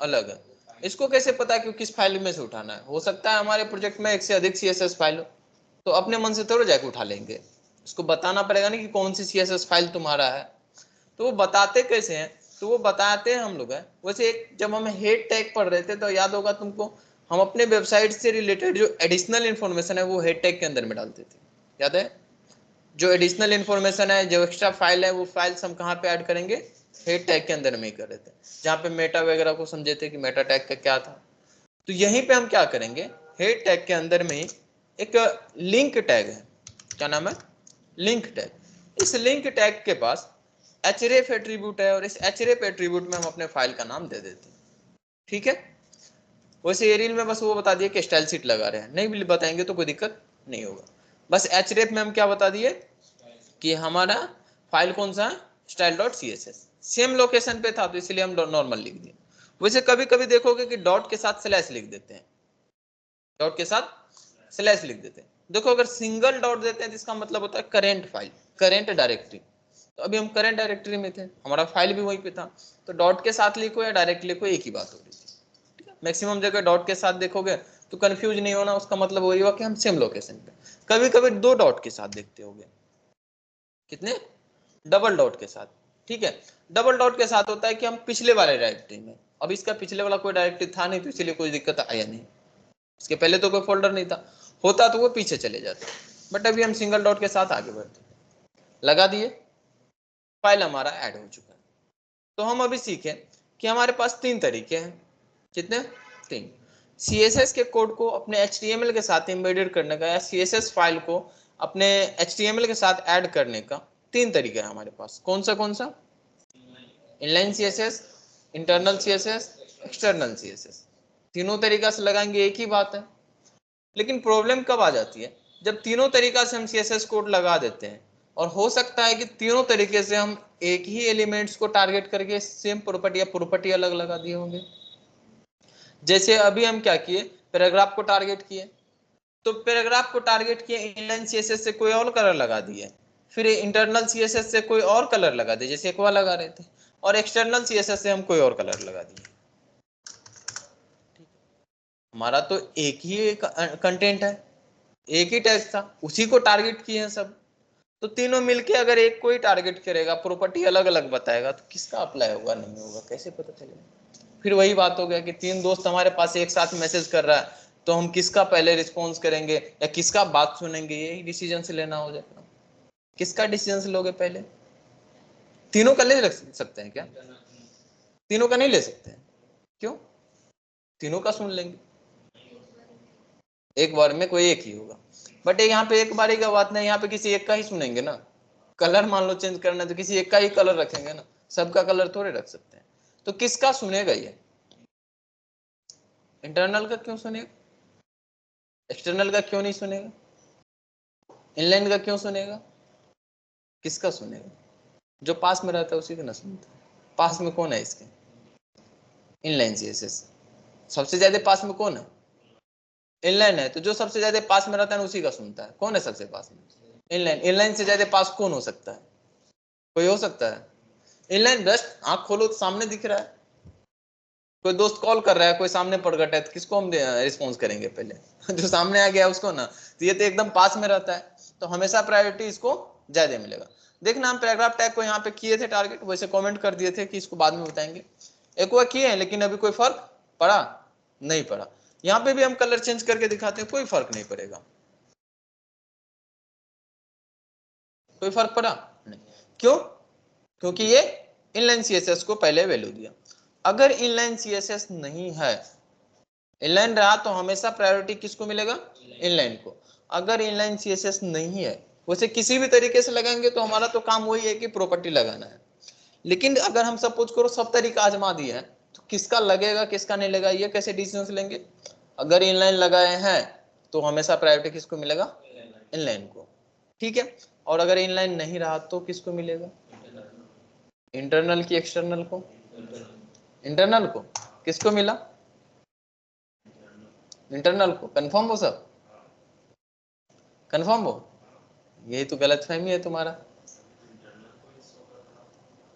अलग है। इसको कैसे पता कि किस फाइल में से उठाना है। हो सकता है हमारे प्रोजेक्ट में एक से अधिक CSS फाइल हो, तो अपने मन से थोड़ा जाके उठा लेंगे, इसको बताना पड़ेगा ना कि कौन सी CSS फाइल तुम्हारा है। तो वो बताते कैसे हैं, तो वो बताते हैं हम लोग है। वैसे एक जब हम हेड टैग पढ़ रहे थे तो याद होगा तुमको, हम अपने वेबसाइट से रिलेटेड जो एडिशनल इन्फॉर्मेशन है वो हेड टैग के अंदर में डालते थे, याद है। जो एडिशनल इन्फॉर्मेशन है, जो एक्स्ट्रा फाइल है, वो फाइल्स हम कहाँ पे ऐड करेंगे, हेड टैग के अंदर में ही कर रहे थे, जहाँ पे मेटा वगैरह को समझे थे कि मेटा टैग का क्या था। तो यहीं पे हम क्या करेंगे, हेड टैग के अंदर में ही एक लिंक टैग है, क्या नाम है, लिंक टैग। इस लिंक टैग के पास href एट्रीब्यूट है और इस href एट्रीब्यूट में हम अपने फाइल का नाम दे देते हैं। ठीक है, वैसे एरियल में बस वो बता दिए कि स्टाइल शीट लगा रहे हैं, नहीं भी बताएंगे तो कोई दिक्कत नहीं होगा। बस href में हम क्या बता दिए कि हमारा फाइल कौन सा है, style.css। सेम लोकेशन पे था तो इसलिए हम नॉर्मल लिख दिए। वैसे कभी कभी देखोगे कि डॉट के साथ स्लैश लिख देते हैं, डॉट के साथ स्लैश लिख देते हैं। देखो अगर सिंगल डॉट देते हैं तो इसका मतलब होता है करेंट फाइल, करेंट डायरेक्टरी। तो अभी हम करेंट डायरेक्टरी में थे, हमारा फाइल भी वहीं पे था, तो डॉट के साथ लिखो या डायरेक्ट लिखो एक ही बात हो रही थी। मैक्सिमम जगह डॉट के साथ देखोगे तो कंफ्यूज नहीं होना, उसका मतलब वही हुआ कि हम सेम लोकेशन पे। कभी कभी दो डॉट के साथ देखते होगे, कितने, डबल डॉट के साथ। ठीक है, डबल डॉट के साथ होता है कि हम पिछले वाले डायरेक्टरी में, अब इसका पिछले वाला कोई डायरेक्टरी था नहीं तो इसलिए कोई दिक्कत आया नहीं, इसके पहले तो कोई फोल्डर नहीं था, होता तो वो पीछे चले जाते। बट अभी हम सिंगल डॉट के साथ आगे बढ़ते, लगा दिए, फाइल हमारा ऐड हो चुका है। तो हम अभी सीखें कि हमारे पास तीन तरीके हैं, कितने? 3। CSS के कोड को अपने HTML के साथ एम्बेडेड करने का या CSS फाइल को अपने HTML के साथ ऐड करने का 3 तरीका है हमारे पास। कौन सा? Inline CSS, internal CSS, external CSS। तीनों तरीका से लगाएंगे एक ही बात है। लेकिन प्रॉब्लम कब आ जाती है? जब तीनों तरीका से हम CSS कोड लगा देते हैं और हो सकता है कि तीनों तरीके से हम एक ही एलिमेंट्स को टारगेट करके सेम प्रॉपर्टी या प्रॉपर्टी अलग लगा दिए होंगे। जैसे अभी हम क्या किए, पैराग्राफ को टारगेट किए, तो पैराग्राफ को टारगेट किए, इनलाइन CSS से कोई और कलर लगा दिए, फिर इंटरनल CSS से कोई और कलर लगा दिए जैसे एक्वा लगा रहे थे, और एक्सटर्नल CSS से हम कोई और कलर लगा दिए। हमारा तो एक ही कंटेंट है, एक ही टैग था, उसी को टारगेट किए हैं सब। तो तीनों मिलके अगर एक को ही टारगेट करेगा, प्रॉपर्टी अलग अलग बताएगा, तो किसका अप्लाई होगा नहीं होगा कैसे पता चलेगा? फिर वही बात हो गया कि 3 दोस्त हमारे पास एक साथ मैसेज कर रहा है, तो हम किसका पहले रिस्पॉन्स करेंगे या किसका बात सुनेंगे, यही डिसीजन से लेना हो जाएगा। किसका डिसीजन से लोगे पहले? तीनों का ले सकते हैं क्या? तीनों का नहीं ले सकते हैं। क्यों? तीनों का सुन लेंगे, एक बार में कोई एक ही होगा। बट यहाँ पे एक बारी का बात नहीं, यहाँ पे किसी एक का ही सुनेंगे ना। कलर मान लो चेंज करना है तो किसी एक का ही कलर रखेंगे ना, सबका कलर थोड़े रख सकते हैं। तो किसका सुनेगा ये? इंटरनल का क्यों सुनेगा? एक्सटर्नल का क्यों नहीं सुनेगा? इनलाइन का क्यों सुनेगा? किसका सुनेगा? जो पास में रहता है उसी का ना सुनता है। पास में कौन है इसके? Inline CSS। सबसे ज्यादा पास में कौन है? इनलाइन है, तो जो सबसे ज्यादा पास में रहता है उसी का सुनता है। कौन है सबसे पास में? इनलाइन। इनलाइन से ज्यादा पास कौन हो सकता है? कोई हो सकता है? इनलाइन जस्ट आंख खोलो तो सामने दिख रहा है। कोई दोस्त कॉल कर रहा है, कोई सामने प्रकट है, तो किसको हम रिस्पॉन्स करेंगे पहले? जो सामने आ गया उसको ना। तो ये तो एकदम पास में रहता है, तो हमेशा प्रायोरिटी इसको ज्यादा मिलेगा। देखना, हम पैराग्राफ टैग को यहाँ पे किए थे टारगेट, वैसे कमेंट कर दिए थे कि इसको बाद में बताएंगे। एक वो किए हैं, लेकिन अभी कोई फर्क पड़ा नहीं पड़ा। यहाँ पे भी हम कलर चेंज करके दिखाते हैं, कोई फर्क नहीं पड़ेगा। कोई फर्क पड़ा नहीं। क्यों? क्योंकि ये इनलाइन CSS को पहले वैल्यू दिया। अगर इनलाइन CSS नहीं है, इनलाइन रहा, तो हमेशा प्रायोरिटी किसको मिलेगा? इनलाइन को। अगर इनलाइन CSS नहीं है, वैसे किसी भी तरीके से लगाएंगे तो हमारा तो काम वही है कि प्रॉपर्टी लगाना है। लेकिन अगर हम सपोज करो सब तरीका आजमा दिए हैं, तो किसका लगेगा किसका नहीं लगेगा ये कैसे डिसीजन लेंगे? अगर इनलाइन लगाए हैं तो हमेशा प्रायोरिटी किसको मिलेगा? इनलाइन को। ठीक है। और अगर इनलाइन नहीं रहा तो किसको मिलेगा? इंटरनल की एक्सटर्नल को? इंटरनल को। किसको मिला? इंटरनल को। कंफर्म हो सब? कंफर्म हो? यही तो गलतफहमी है तुम्हारा।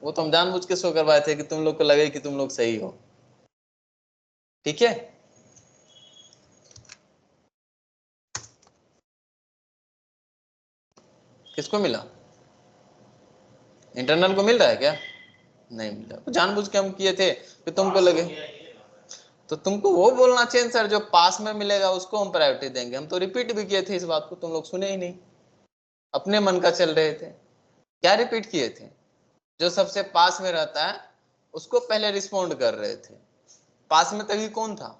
वो तो हम जानबूझ के शो करवाए थे कि तुम लोग को लगे कि तुम लोग सही हो। ठीक है। किसको मिला? इंटरनल को मिल रहा है क्या? नहीं मिल रहा। जानबूझ के हम किए थे कि तुमको लगे। तो तुमको वो बोलना चाहिए सर, जो पास में मिलेगा उसको हम प्रायोरिटी देंगे। हम तो रिपीट भी किए थे इस बात को, तुम लोग सुने ही नहीं, अपने मन का चल रहे थे। क्या रिपीट किए थे? जो सबसे पास में रहता है उसको पहले रिस्पॉन्ड कर रहे थे। पास में तभी कौन था?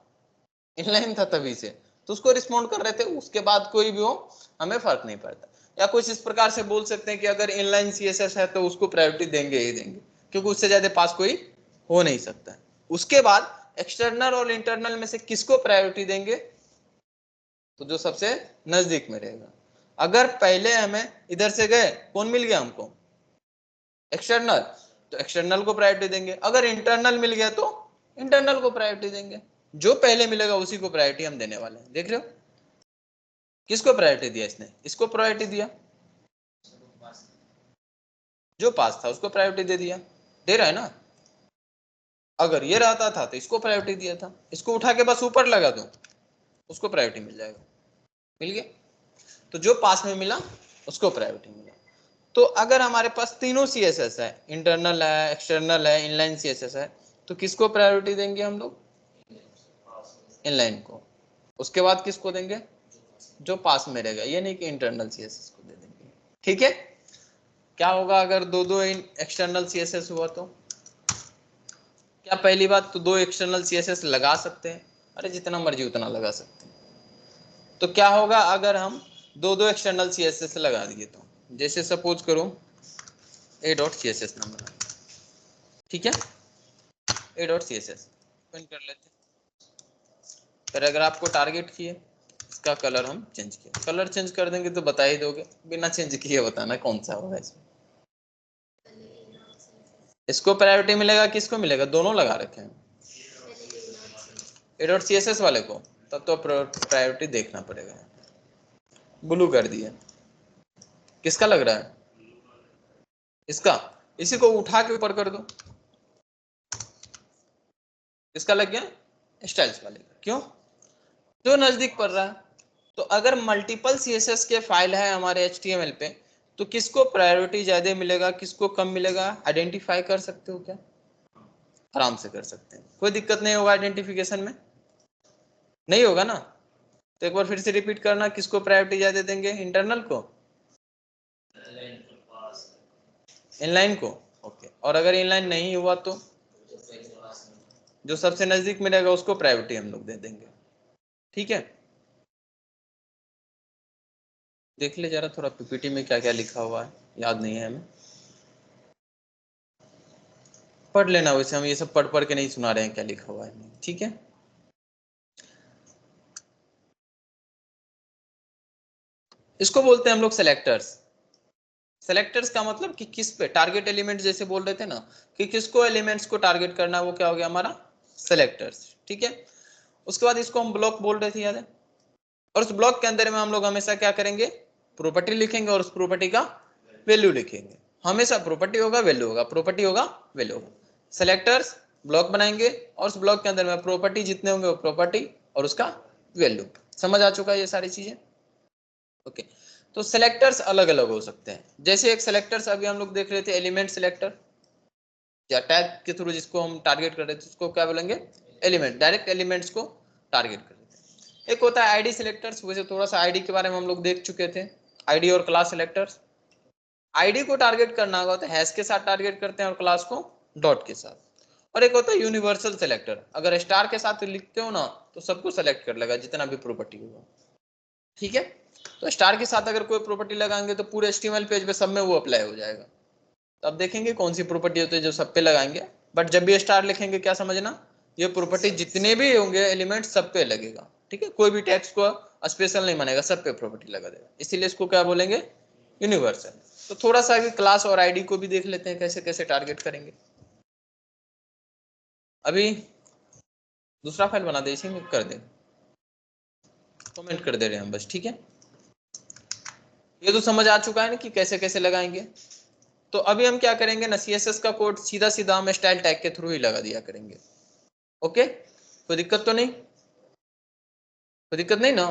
इनलाइन था तभी से, तो उसको रिस्पॉन्ड कर रहे थे। उसके बाद कोई भी हो हमें फर्क नहीं पड़ता। या कुछ इस प्रकार से बोल सकते हैं कि अगर इनलाइन CSS है तो उसको प्रायोरिटी देंगे ही देंगे, क्योंकि उससे ज्यादा पास कोई हो नहीं सकता है। उसके बाद एक्सटर्नल और इंटरनल में से किसको प्रायोरिटी देंगे? तो जो सबसे नजदीक में रहेगा। अगर पहले हमें इधर से गए, कौन मिल गया हमको? एक्सटर्नल, तो एक्सटर्नल को प्रायोरिटी देंगे। अगर इंटरनल मिल गया तो इंटरनल को प्रायोरिटी देंगे। जो पहले मिलेगा उसी को प्रायोरिटी हम देने वाले हैं। देख रहे हो? किसको प्रायोरिटी दिया इसने? इसको प्रायोरिटी दिया। जो पास था उसको प्रायोरिटी दे दिया। दे रहा है ना? अगर ये रहता था तो इसको प्रायोरिटी दिया था। इसको उठा के बस ऊपर लगा दो, उसको प्रायोरिटी मिल जाएगा। मिल गया? तो जो पास में मिला उसको प्रायोरिटी मिला। तो अगर हमारे पास तीनों CSS है, इंटरनल है, एक्सटर्नल है, इनलाइन CSS है, तो किसको प्रायोरिटी देंगे हम लोग? इनलाइन को। उसके बाद किसको देंगे? जो पास में रहेगा। ये नहीं कि इंटरनल CSS को दे देंगे। ठीक है। क्या होगा अगर दो एक्सटर्नल CSS हुआ तो? क्या पहली बात तो 2 एक्सटर्नल CSS लगा सकते हैं, अरे जितना मर्जी उतना लगा सकते हैं। तो क्या होगा अगर हम 2 एक्सटर्नल CSS लगा दिए तो, जैसे सपोज करो a.css नाम बना, ठीक है, a.css ओपन कर लेते हैं। फिर अगर आपको टारगेट किए, इसका कलर हम चेंज किया, कलर चेंज कर देंगे तो बता ही दोगे, बिना चेंज किए बताना कौन सा होगा इसमें। इसको प्रायोरिटी मिलेगा, किसको मिलेगा, दोनों लगा रखे हैं a.css वाले को, तब तो प्रायोरिटी देखना पड़ेगा। ब्लू कर दिया, किसका लग रहा है, इसका, इसी को उठा के ऊपर कर दो, किसका लग गया, स्टाइल्स वाले का। क्यों, जो नजदीक पड़ रहा है। तो अगर मल्टीपल CSS के फाइल है हमारे HTML पे, तो किसको प्रायोरिटी ज्यादा मिलेगा, किसको कम मिलेगा, आइडेंटिफाई कर सकते हो क्या, आराम से कर सकते हैं, कोई दिक्कत नहीं होगा आइडेंटिफिकेशन में, नहीं होगा ना। तो एक बार फिर से रिपीट करना, किसको प्रायोरिटी ज्यादा देंगे, इंटरनल को, इनलाइन को, ओके। और अगर इनलाइन नहीं हुआ तो जो सबसे नजदीक मिलेगा उसको प्रायोरिटी हम लोग दे देंगे, ठीक है। देख ले जरा थोड़ा PPT में क्या क्या लिखा हुआ है, याद नहीं है हमें, पढ़ लेना, वैसे हम ये सब पढ़ पढ़ के नहीं सुना रहे हैं क्या लिखा हुआ है, ठीक है। इसको बोलते हैं हम लोग सेलेक्टर्स। सेलेक्टर्स का मतलब कि किस पे टारगेट एलिमेंट, जैसे बोल रहे थे ना कि किसको एलिमेंट्स को टारगेट करना है, वो क्या हो गया हमारा सेलेक्टर्स, ठीक है। उसके बाद इसको हम ब्लॉक बोल रहे थे, याद है। और उस ब्लॉक के अंदर में हम लोग हमेशा क्या करेंगे, प्रॉपर्टी लिखेंगे और उस प्रॉपर्टी का वैल्यू लिखेंगे। हमेशा प्रॉपर्टी होगा वैल्यू होगा, प्रॉपर्टी होगा वैल्यू होगा। सेलेक्टर्स ब्लॉक बनाएंगे और उस ब्लॉक के अंदर में प्रॉपर्टी जितने होंगे वो प्रॉपर्टी और उसका वैल्यू। समझ आ चुका है ये सारी चीजें, ओके। तो सेलेक्टर्स अलग अलग हो सकते हैं, जैसे एक सेलेक्टर्स अभी हम लोग देख रहे थे एलिमेंट सेलेक्टर, या टैग के थ्रू जिसको हम टारगेट कर रहे थे उसको क्या बोलेंगे, एलिमेंट, डायरेक्ट एलिमेंट्स को टारगेट कर रहे थे। एक होता है आईडी सेलेक्टर्स, वैसे थोड़ा सा आईडी के बारे में हम लोग देख चुके थे, आईडी और क्लास सेलेक्टर्स। आईडी को टारगेट करना होगा तो हैश के साथ टारगेट करते हैं और क्लास को डॉट के साथ। और एक होता है यूनिवर्सल सेलेक्टर, अगर स्टार के साथ लिखते हो ना तो सबको सेलेक्ट कर लेगा जितना भी प्रॉपर्टी होगा, ठीक है। तो स्टार के साथ अगर कोई प्रॉपर्टी लगाएंगे तो पूरे HTML पेज पे सब में वो अप्लाई हो जाएगा। तो अब देखेंगे कौन सी प्रॉपर्टी होती है जो सब पे लगाएंगे, बट जब भी स्टार लिखेंगे क्या समझना, ये प्रॉपर्टी जितने भी होंगे एलिमेंट सब पे लगेगा, ठीक है। कोई भी टेक्स्ट को स्पेशल नहीं मानेगा, सब पे प्रॉपर्टी लगा देगा, इसीलिए इसको क्या बोलेंगे, यूनिवर्सल। तो थोड़ा सा अभी क्लास और आईडी को भी देख लेते हैं कैसे कैसे टारगेट करेंगे। अभी दूसरा फाइल बना दे, इसी में कर दे, कमेंट कर दे रहे हैं हम बस, ठीक है। ये तो समझ आ चुका है ना कि कैसे कैसे लगाएंगे। तो अभी हम क्या करेंगे ना, CSS का कोड सीधा सीधा हम स्टाइल टैग के थ्रू ही लगा दिया करेंगे, ओके। कोई दिक्कत तो नहीं, कोई दिक्कत नहीं ना,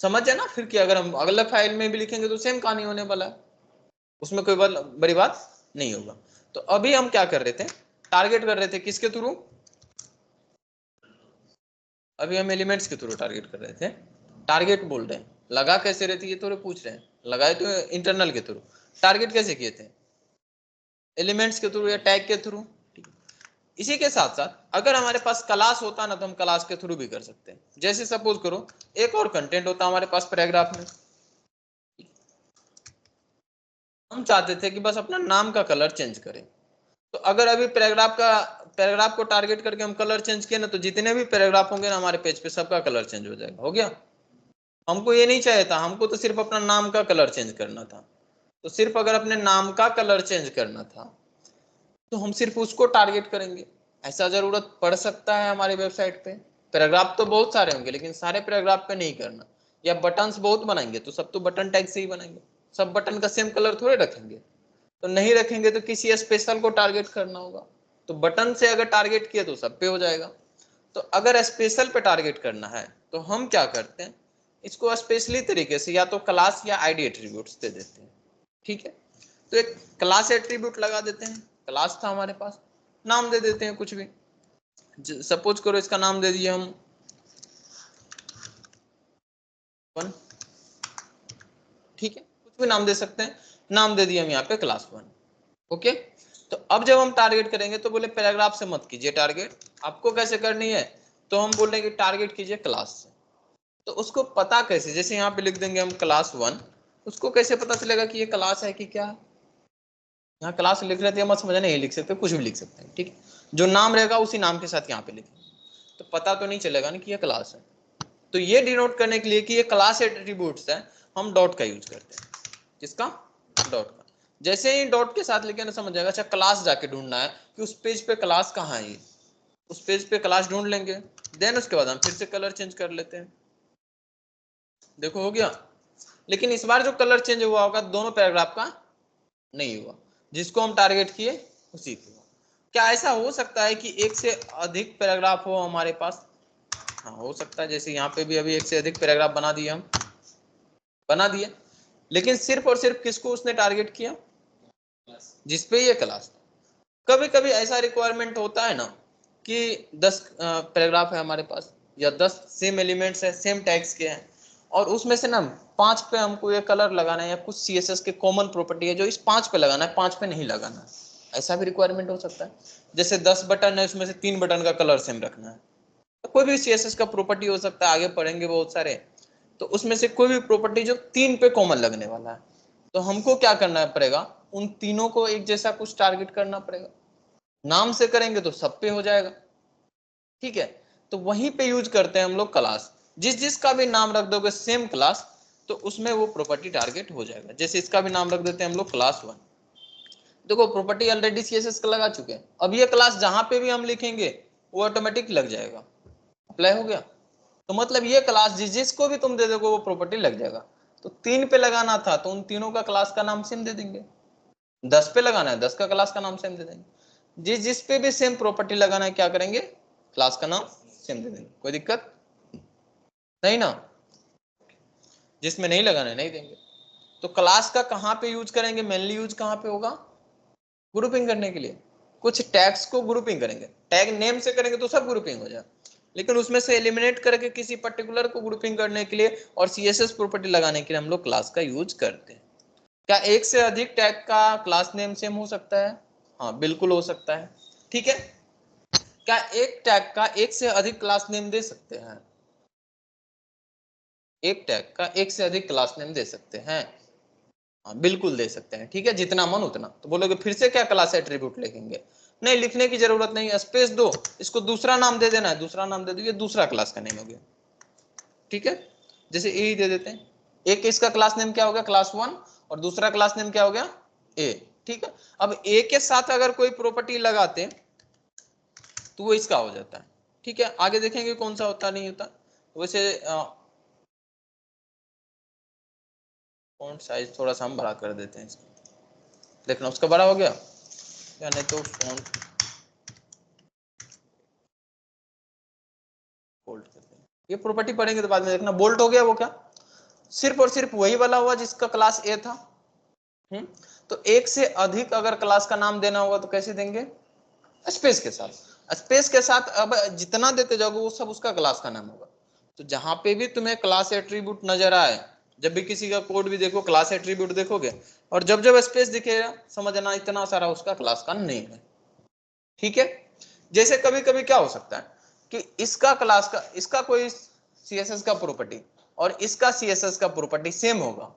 समझ जाए ना फिर कि अगर हम अगला फाइल में भी लिखेंगे तो सेम कहानी होने वाला है, उसमें कोई बड़ी बात नहीं होगा। तो अभी हम क्या कर रहे थे, टारगेट कर रहे थे किसके थ्रू, अभी हम एलिमेंट्स के थ्रू टारगेट कर रहे थे। टारगेट बोल रहे हैं, लगा कैसे रहती है थोड़े पूछ रहे हैं, लगाए तो इंटरनल के थ्रू, टारगेट कैसे किए थे, एलिमेंट्स के थ्रू या टैग के थ्रू। इसी के साथ साथ अगर हमारे पास क्लास होता ना तो हम क्लास के थ्रू भी कर सकते हैं। जैसे सपोज करो एक और कंटेंट होता हमारे पास पैराग्राफ में, हम चाहते थे कि बस अपना नाम का कलर चेंज करें। तो अगर अभी पैराग्राफ को टारगेट करके हम कलर चेंज किए ना तो जितने भी पैराग्राफ होंगे ना हमारे पेज पे सबका कलर चेंज हो जाएगा, हो गया। हमको ये नहीं चाहिए था, हमको तो सिर्फ अपना नाम का कलर चेंज करना था। तो सिर्फ अगर अपने नाम का कलर चेंज करना था तो हम सिर्फ उसको टारगेट करेंगे। ऐसा जरूरत पड़ सकता है हमारी वेबसाइट पे, पैराग्राफ तो बहुत सारे होंगे लेकिन सारे पैराग्राफ पे नहीं करना, या बटन्स बहुत बनाएंगे तो सब तो बटन टैग से ही बनाएंगे, सब बटन का सेम कलर थोड़े रखेंगे, तो नहीं रखेंगे तो किसी स्पेशल को टारगेट करना होगा। तो बटन से अगर टारगेट किए तो सब पे हो जाएगा। तो अगर स्पेशल पे टारगेट करना है तो हम क्या करते हैं, इसको स्पेशली तरीके से या तो क्लास या आईडी एट्रीब्यूट्स दे देते हैं, ठीक है। तो एक क्लास एट्रीब्यूट लगा देते हैं, क्लास था हमारे पास, नाम दे देते हैं कुछ भी, सपोज करो इसका नाम दे दिए हम 1, ठीक है, कुछ भी नाम दे सकते हैं, नाम दे दिए हम यहाँ पे क्लास 1, ओके। तो अब जब हम टारगेट करेंगे तो बोले पैराग्राफ से मत कीजिए टारगेट, आपको कैसे करनी है, तो हम बोल रहे हैं कि टारगेट कीजिए क्लास से। तो उसको पता कैसे, जैसे यहाँ पे लिख देंगे हम क्लास 1, उसको कैसे पता चलेगा कि ये क्लास है कि क्या है। यहाँ क्लास लिख रहे थे मत समझना, नहीं लिख सकते, कुछ भी लिख सकते हैं, ठीक है। जो नाम रहेगा उसी नाम के साथ यहाँ पे लिखें, तो पता तो नहीं चलेगा ना कि ये क्लास है। तो ये डिनोट करने के लिए कि ये क्लास एट्रीब्यूट्स है, हम डॉट का यूज करते हैं। किसका? डॉट का। जैसे ही डॉट के साथ लिखे ना समझ जाएगा। अच्छा, क्लास जाके ढूंढना है कि उस पेज पे क्लास कहाँ है, ये उस पेज पे क्लास ढूंढ लेंगे, देन उसके बाद हम फिर से कलर चेंज कर लेते हैं। देखो हो गया। लेकिन इस बार जो कलर चेंज हुआ होगा दोनों पैराग्राफ का नहीं हुआ, जिसको हम टारगेट किए उसी को। क्या ऐसा हो सकता है कि एक से अधिक पैराग्राफ हो हमारे पास? हाँ हो सकता है। जैसे यहाँ पे भी अभी एक से अधिक पैराग्राफ बना दिए, हम बना दिए, लेकिन सिर्फ और सिर्फ किसको उसने टारगेट किया? जिसपे ये क्लास। कभी कभी ऐसा रिक्वायरमेंट होता है ना कि 10 पैराग्राफ है हमारे पास, या 10 सेम एलिमेंट्स है, सेम टैग्स के हैं, और उसमें से ना 5 पे हमको ये कलर लगाना है, या कुछ सीएसएस के कॉमन प्रॉपर्टी है जो इस 5 पे लगाना है, 5 पे नहीं लगाना है। ऐसा भी रिक्वायरमेंट हो सकता है। जैसे 10 बटन है, उसमें से 3 बटन का कलर सेम रखना है। तो कोई भी सीएसएस का प्रॉपर्टी हो सकता है, आगे पढ़ेंगे बहुत सारे। तो उसमें से कोई भी प्रॉपर्टी जो 3 पे कॉमन लगने वाला है, तो हमको क्या करना पड़ेगा, उन तीनों को एक जैसा कुछ टारगेट करना पड़ेगा। नाम से करेंगे तो सब पे हो जाएगा, ठीक है। तो वहीं पे यूज करते हैं हम लोग क्लास। जिस जिसका भी नाम रख दोगे सेम क्लास, तो उसमें वो प्रॉपर्टी टारगेट हो जाएगा। जैसे इसका भी नाम रख देते हैं हम लोग क्लास 1। देखो प्रॉपर्टी ऑलरेडी सीएसएस का लगा चुके हैं, अब ये क्लास जहां पे भी हम लिखेंगे वो ऑटोमेटिक लग जाएगा, अप्लाई हो गया। तो मतलब ये क्लास जिस जिसको भी तुम दे दोगे वो प्रॉपर्टी लग जाएगा। तो 3 पे लगाना था तो उन तीनों का क्लास का नाम सेम दे देंगे। 10 पे लगाना है 10 का क्लास का नाम सेम दे देंगे। जिस जिस पे भी सेम प्रॉपर्टी लगाना है क्या करेंगे, क्लास का नाम सेम दे देंगे। कोई दिक्कत नहीं ना? जिसमें नहीं लगाना है नहीं देंगे। तो क्लास का कहां पे यूज करेंगे, मेनली यूज कहां पे होगा? ग्रुपिंग करने के लिए। कुछ टैग्स को ग्रुपिंग करेंगे, टैग नेम से करेंगे तो सब ग्रुपिंग हो जाए, लेकिन उसमें से एलिमिनेट करके किसी पर्टिकुलर को ग्रुपिंग करने के लिए और सीएसएस प्रॉपर्टी लगाने के लिए हम लोग क्लास का यूज करते हैं। क्या एक से अधिक टैग का क्लास नेम सेम हो सकता है? हाँ बिल्कुल हो सकता है, ठीक है। क्या एक टैग का एक से अधिक क्लास नेम दे सकते हैं? एक टैग का एक से अधिक क्लास नेम दे सकते हैं, हाँ बिल्कुल दे सकते हैं, ठीक है। जितना मन उतना। तो बोलोगे फिर से क्या क्लास एट्रीब्यूट लिखेंगे? नहीं, लिखने की जरूरत नहीं है, स्पेस दो, इसको दूसरा नाम दे देना है, दूसरा नाम दे दो, ये दूसरा क्लास का नेम हो गया, ठीक है। जैसे ए ही दे देते हैं, एक इसका क्लास नेम क्या हो गया, क्लास 1, और दूसरा क्लास नेम क्या हो गया, ए, ठीक है। अब ए के साथ अगर कोई प्रॉपर्टी लगाते तो वो इसका हो जाता है, ठीक है। आगे देखेंगे कौन सा होता नहीं होता। वैसे फॉन्ट साइज थोड़ा सा हम बड़ा कर देते हैं इसका, देखना उसका बड़ा हो गया या नहीं। तो फॉन्ट बोल्ड करते हैं, ये प्रॉपर्टी पढ़ेंगे तो बाद में देखना बोल्ड हो गया। वो क्या, सिर्फ और सिर्फ वही वाला हुआ जिसका क्लास ए था। तो एक से अधिक अगर क्लास का नाम देना होगा तो कैसे देंगे, स्पेस के साथ। स्पेस के साथ अब जितना देते जाओगे वो सब उसका क्लास का नाम होगा। तो जहां पे भी तुम्हें क्लास एट्रीब्यूट नजर आए, जब भी किसी का कोड भी देखो क्लास एट्रीब्यूट देखोगे, और जब जब स्पेस दिखेगा समझना इतना सारा उसका क्लास का नेम है, ठीक है। जैसे कभी कभी क्या हो सकता है कि इसका क्लास का, इसका कोई सीएसएस का प्रॉपर्टी और इसका सीएसएस का प्रॉपर्टी सेम होगा।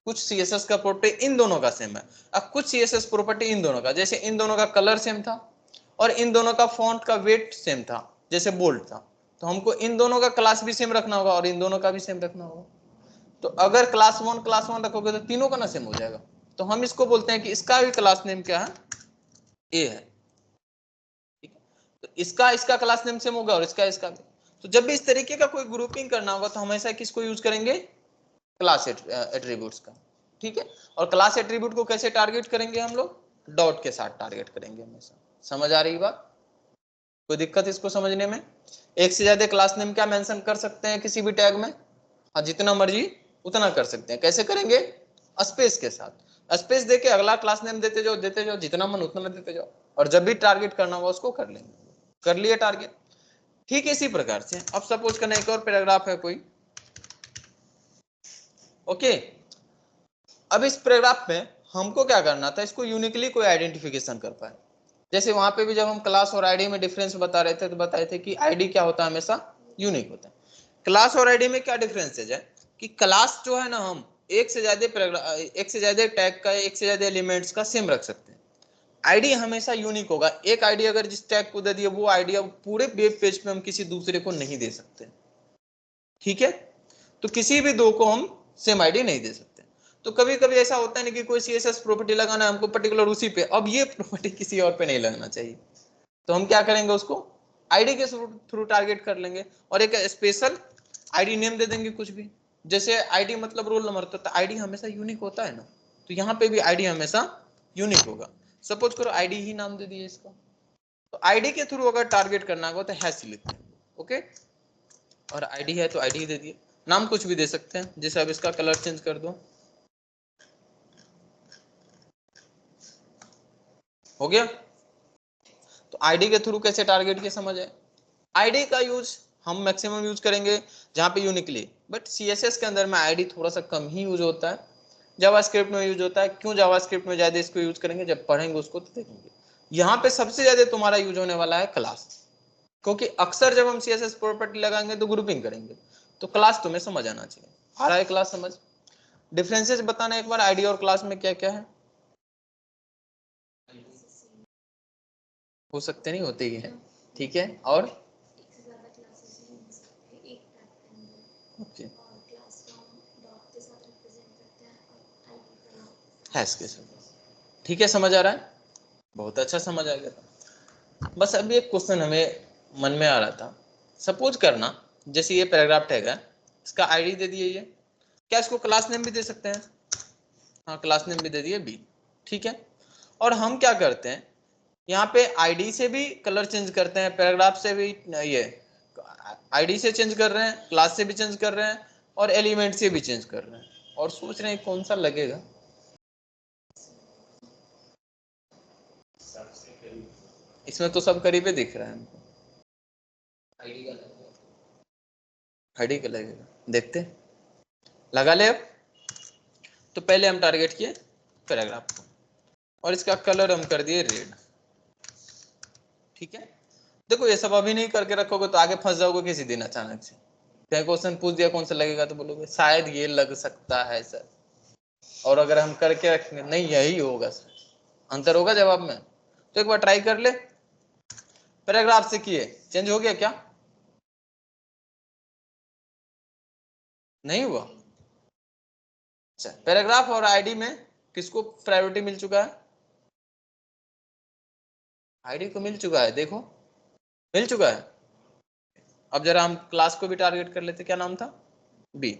कुछ सीएसएस का प्रॉपर्टी इन दोनों का सेम है, अब कुछ सीएसएस प्रॉपर्टी इन दोनों का, जैसे इन दोनों का कलर सेम था और इन दोनों का फॉन्ट का वेट सेम था, जैसे बोल्ड था। तो हमको इन दोनों का क्लास भी सेम रखना होगा और इन दोनों का भी सेम रखना होगा। तो अगर क्लास 1 रखोगे तो तीनों का ना सेम हो जाएगा। तो हम इसको बोलते हैं कि इसका भी क्लास नेम क्या है, ए है, ठीक है। तो इसका इसका क्लास नेम सेम होगा और इसका इसका भी। तो जब भी इस तरीके का कोई ग्रुपिंग करना होगा तो हमेशा किसको यूज करेंगे, क्लास एट्रीब्यूट्स का, ठीक है। और क्लास एट्रीब्यूट को कैसे टारगेट करेंगे हम लोग, डॉट के साथ टारगेट करेंगे हमेशा। समझ आ रही बात? कोई दिक्कत इसको समझने में? एक से ज्यादा क्लास नेम क्या मेंशन कर सकते हैं किसी भी टैग में? हाँ जितना मर्जी उतना कर सकते हैं। कैसे करेंगे, स्पेस के साथ। स्पेस देके अगला क्लास नेम देते जाओ, जितना मन उतना देते जाओ, और जब भी टारगेट करना होगा उसको कर लेंगे। कर लिए टारगेट, ठीक है। इसी प्रकार से अब सपोज करना एक और पैराग्राफ है कोई, ओके। अब इस पैराग्राफ में हमको क्या करना था, इसको यूनिकली कोई आइडेंटिफिकेशन कर पाए। जैसे वहां पे भी जब हम क्लास और आईडी में डिफरेंस बता रहे थे तो बताए थे कि आईडी क्या होता है, हमेशा यूनिक होता है। क्लास और आईडी में क्या डिफरेंसेज है कि क्लास जो है ना, हम एक से ज्यादा टैग का, एक से ज्यादा एलिमेंट्स का सेम रख सकते हैं। आईडी हमेशा यूनिक होगा। एक आईडी अगर जिस टैग को दे दिए, वो आईडी अब पूरे वेब पेज पे हम किसी दूसरे को नहीं दे सकते। ठीक है, तो किसी भी दो को हम सेम आईडी नहीं दे सकते। तो कभी कभी ऐसा होता है ना कि कोई सीएसएस प्रॉपर्टी लगाना है हमको पर्टिकुलर उसी पे, अब ये प्रॉपर्टी किसी और पे नहीं लगना चाहिए, तो हम क्या करेंगे, उसको आईडी के थ्रू टारगेट कर लेंगे और एक स्पेशल आईडी नेम दे देंगे कुछ भी। जैसे आईडी मतलब रोल नंबर, तो आईडी हमेशा यूनिक होता है ना, तो यहाँ पे भी आईडी हमेशा यूनिक होगा। सपोज करो आईडी ही नाम दे दिए इसका, तो आईडी के थ्रू अगर टारगेट करना होगा तो हैश लिखते हैं, ओके। और आईडी है तो आईडी दे दिए, नाम कुछ भी दे सकते हैं। जैसे अब इसका कलर चेंज कर दो, हो गया। तो आईडी के थ्रू कैसे टारगेट किया समझ है। आईडी का यूज हम मैक्सिमम यूज करेंगे जहां पे यूनिकली, बट सीएसएस के अंदर में आईडी थोड़ा सा कम ही यूज होता है, जावास्क्रिप्ट में यूज होता है। क्यों जावास्क्रिप्ट में ज्यादा इसको यूज करेंगे, जब पढ़ेंगे उसको तो देखेंगे। यहाँ पे सबसे ज्यादा तुम्हारा यूज होने वाला है क्लास, क्योंकि अक्सर जब हम सीएसएस प्रॉपर्टी लगाएंगे तो ग्रुपिंग करेंगे, तो क्लास तुम्हें समझ आना चाहिए। आ रहा है क्लास समझ। डिफरेंसेस बताना एक बार, आईडी और क्लास में क्या क्या है। हो सकते नहीं, होते ही है, ठीक है। और ओके, हैश के साथ, ठीक है, समझ आ रहा है, बहुत अच्छा समझ आ गया। बस अभी एक क्वेश्चन हमें मन में आ रहा था। सपोज करना, जैसे ये पैराग्राफ टैग है, इसका आईडी दे दिए ये, क्या इसको क्लास नेम भी दे सकते हैं। हाँ, क्लास नेम भी दे दिए बी, ठीक है। और हम क्या करते हैं, यहाँ पे आईडी से भी कलर चेंज करते हैं, पैराग्राफ से भी, ये आईडी से चेंज कर रहे हैं, क्लास से भी चेंज कर रहे हैं, और एलिमेंट से भी चेंज कर रहे हैं, और सोच रहे हैं कौन सा लगेगा। इसमें तो सब करीबे दिख रहा है हमको, आईडी का लगेगा, देखते लगा ले अब। तो पहले हम टारगेट किए पैराग्राफ को, और इसका कलर हम कर दिए रेड, ठीक है। देखो ये सब अभी नहीं करके रखोगे तो आगे फंस जाओगे किसी दिन अचानक से, कहीं क्वेश्चन पूछ दिया कौन सा लगेगा तो बोलोगे शायद ये लग सकता है सर, और अगर हम करके रखेंगे नहीं यही होगा सर, अंतर होगा जवाब में। तो एक बार ट्राई कर ले, पैराग्राफ से किए चेंज हो गया क्या, नहीं हुआ। अच्छा, पैराग्राफ और आईडी में किसको प्रायोरिटी मिल चुका है, आईडी को मिल चुका है, देखो मिल चुका है। अब जरा हम क्लास को भी टारगेट कर लेते, क्या नाम था, बी।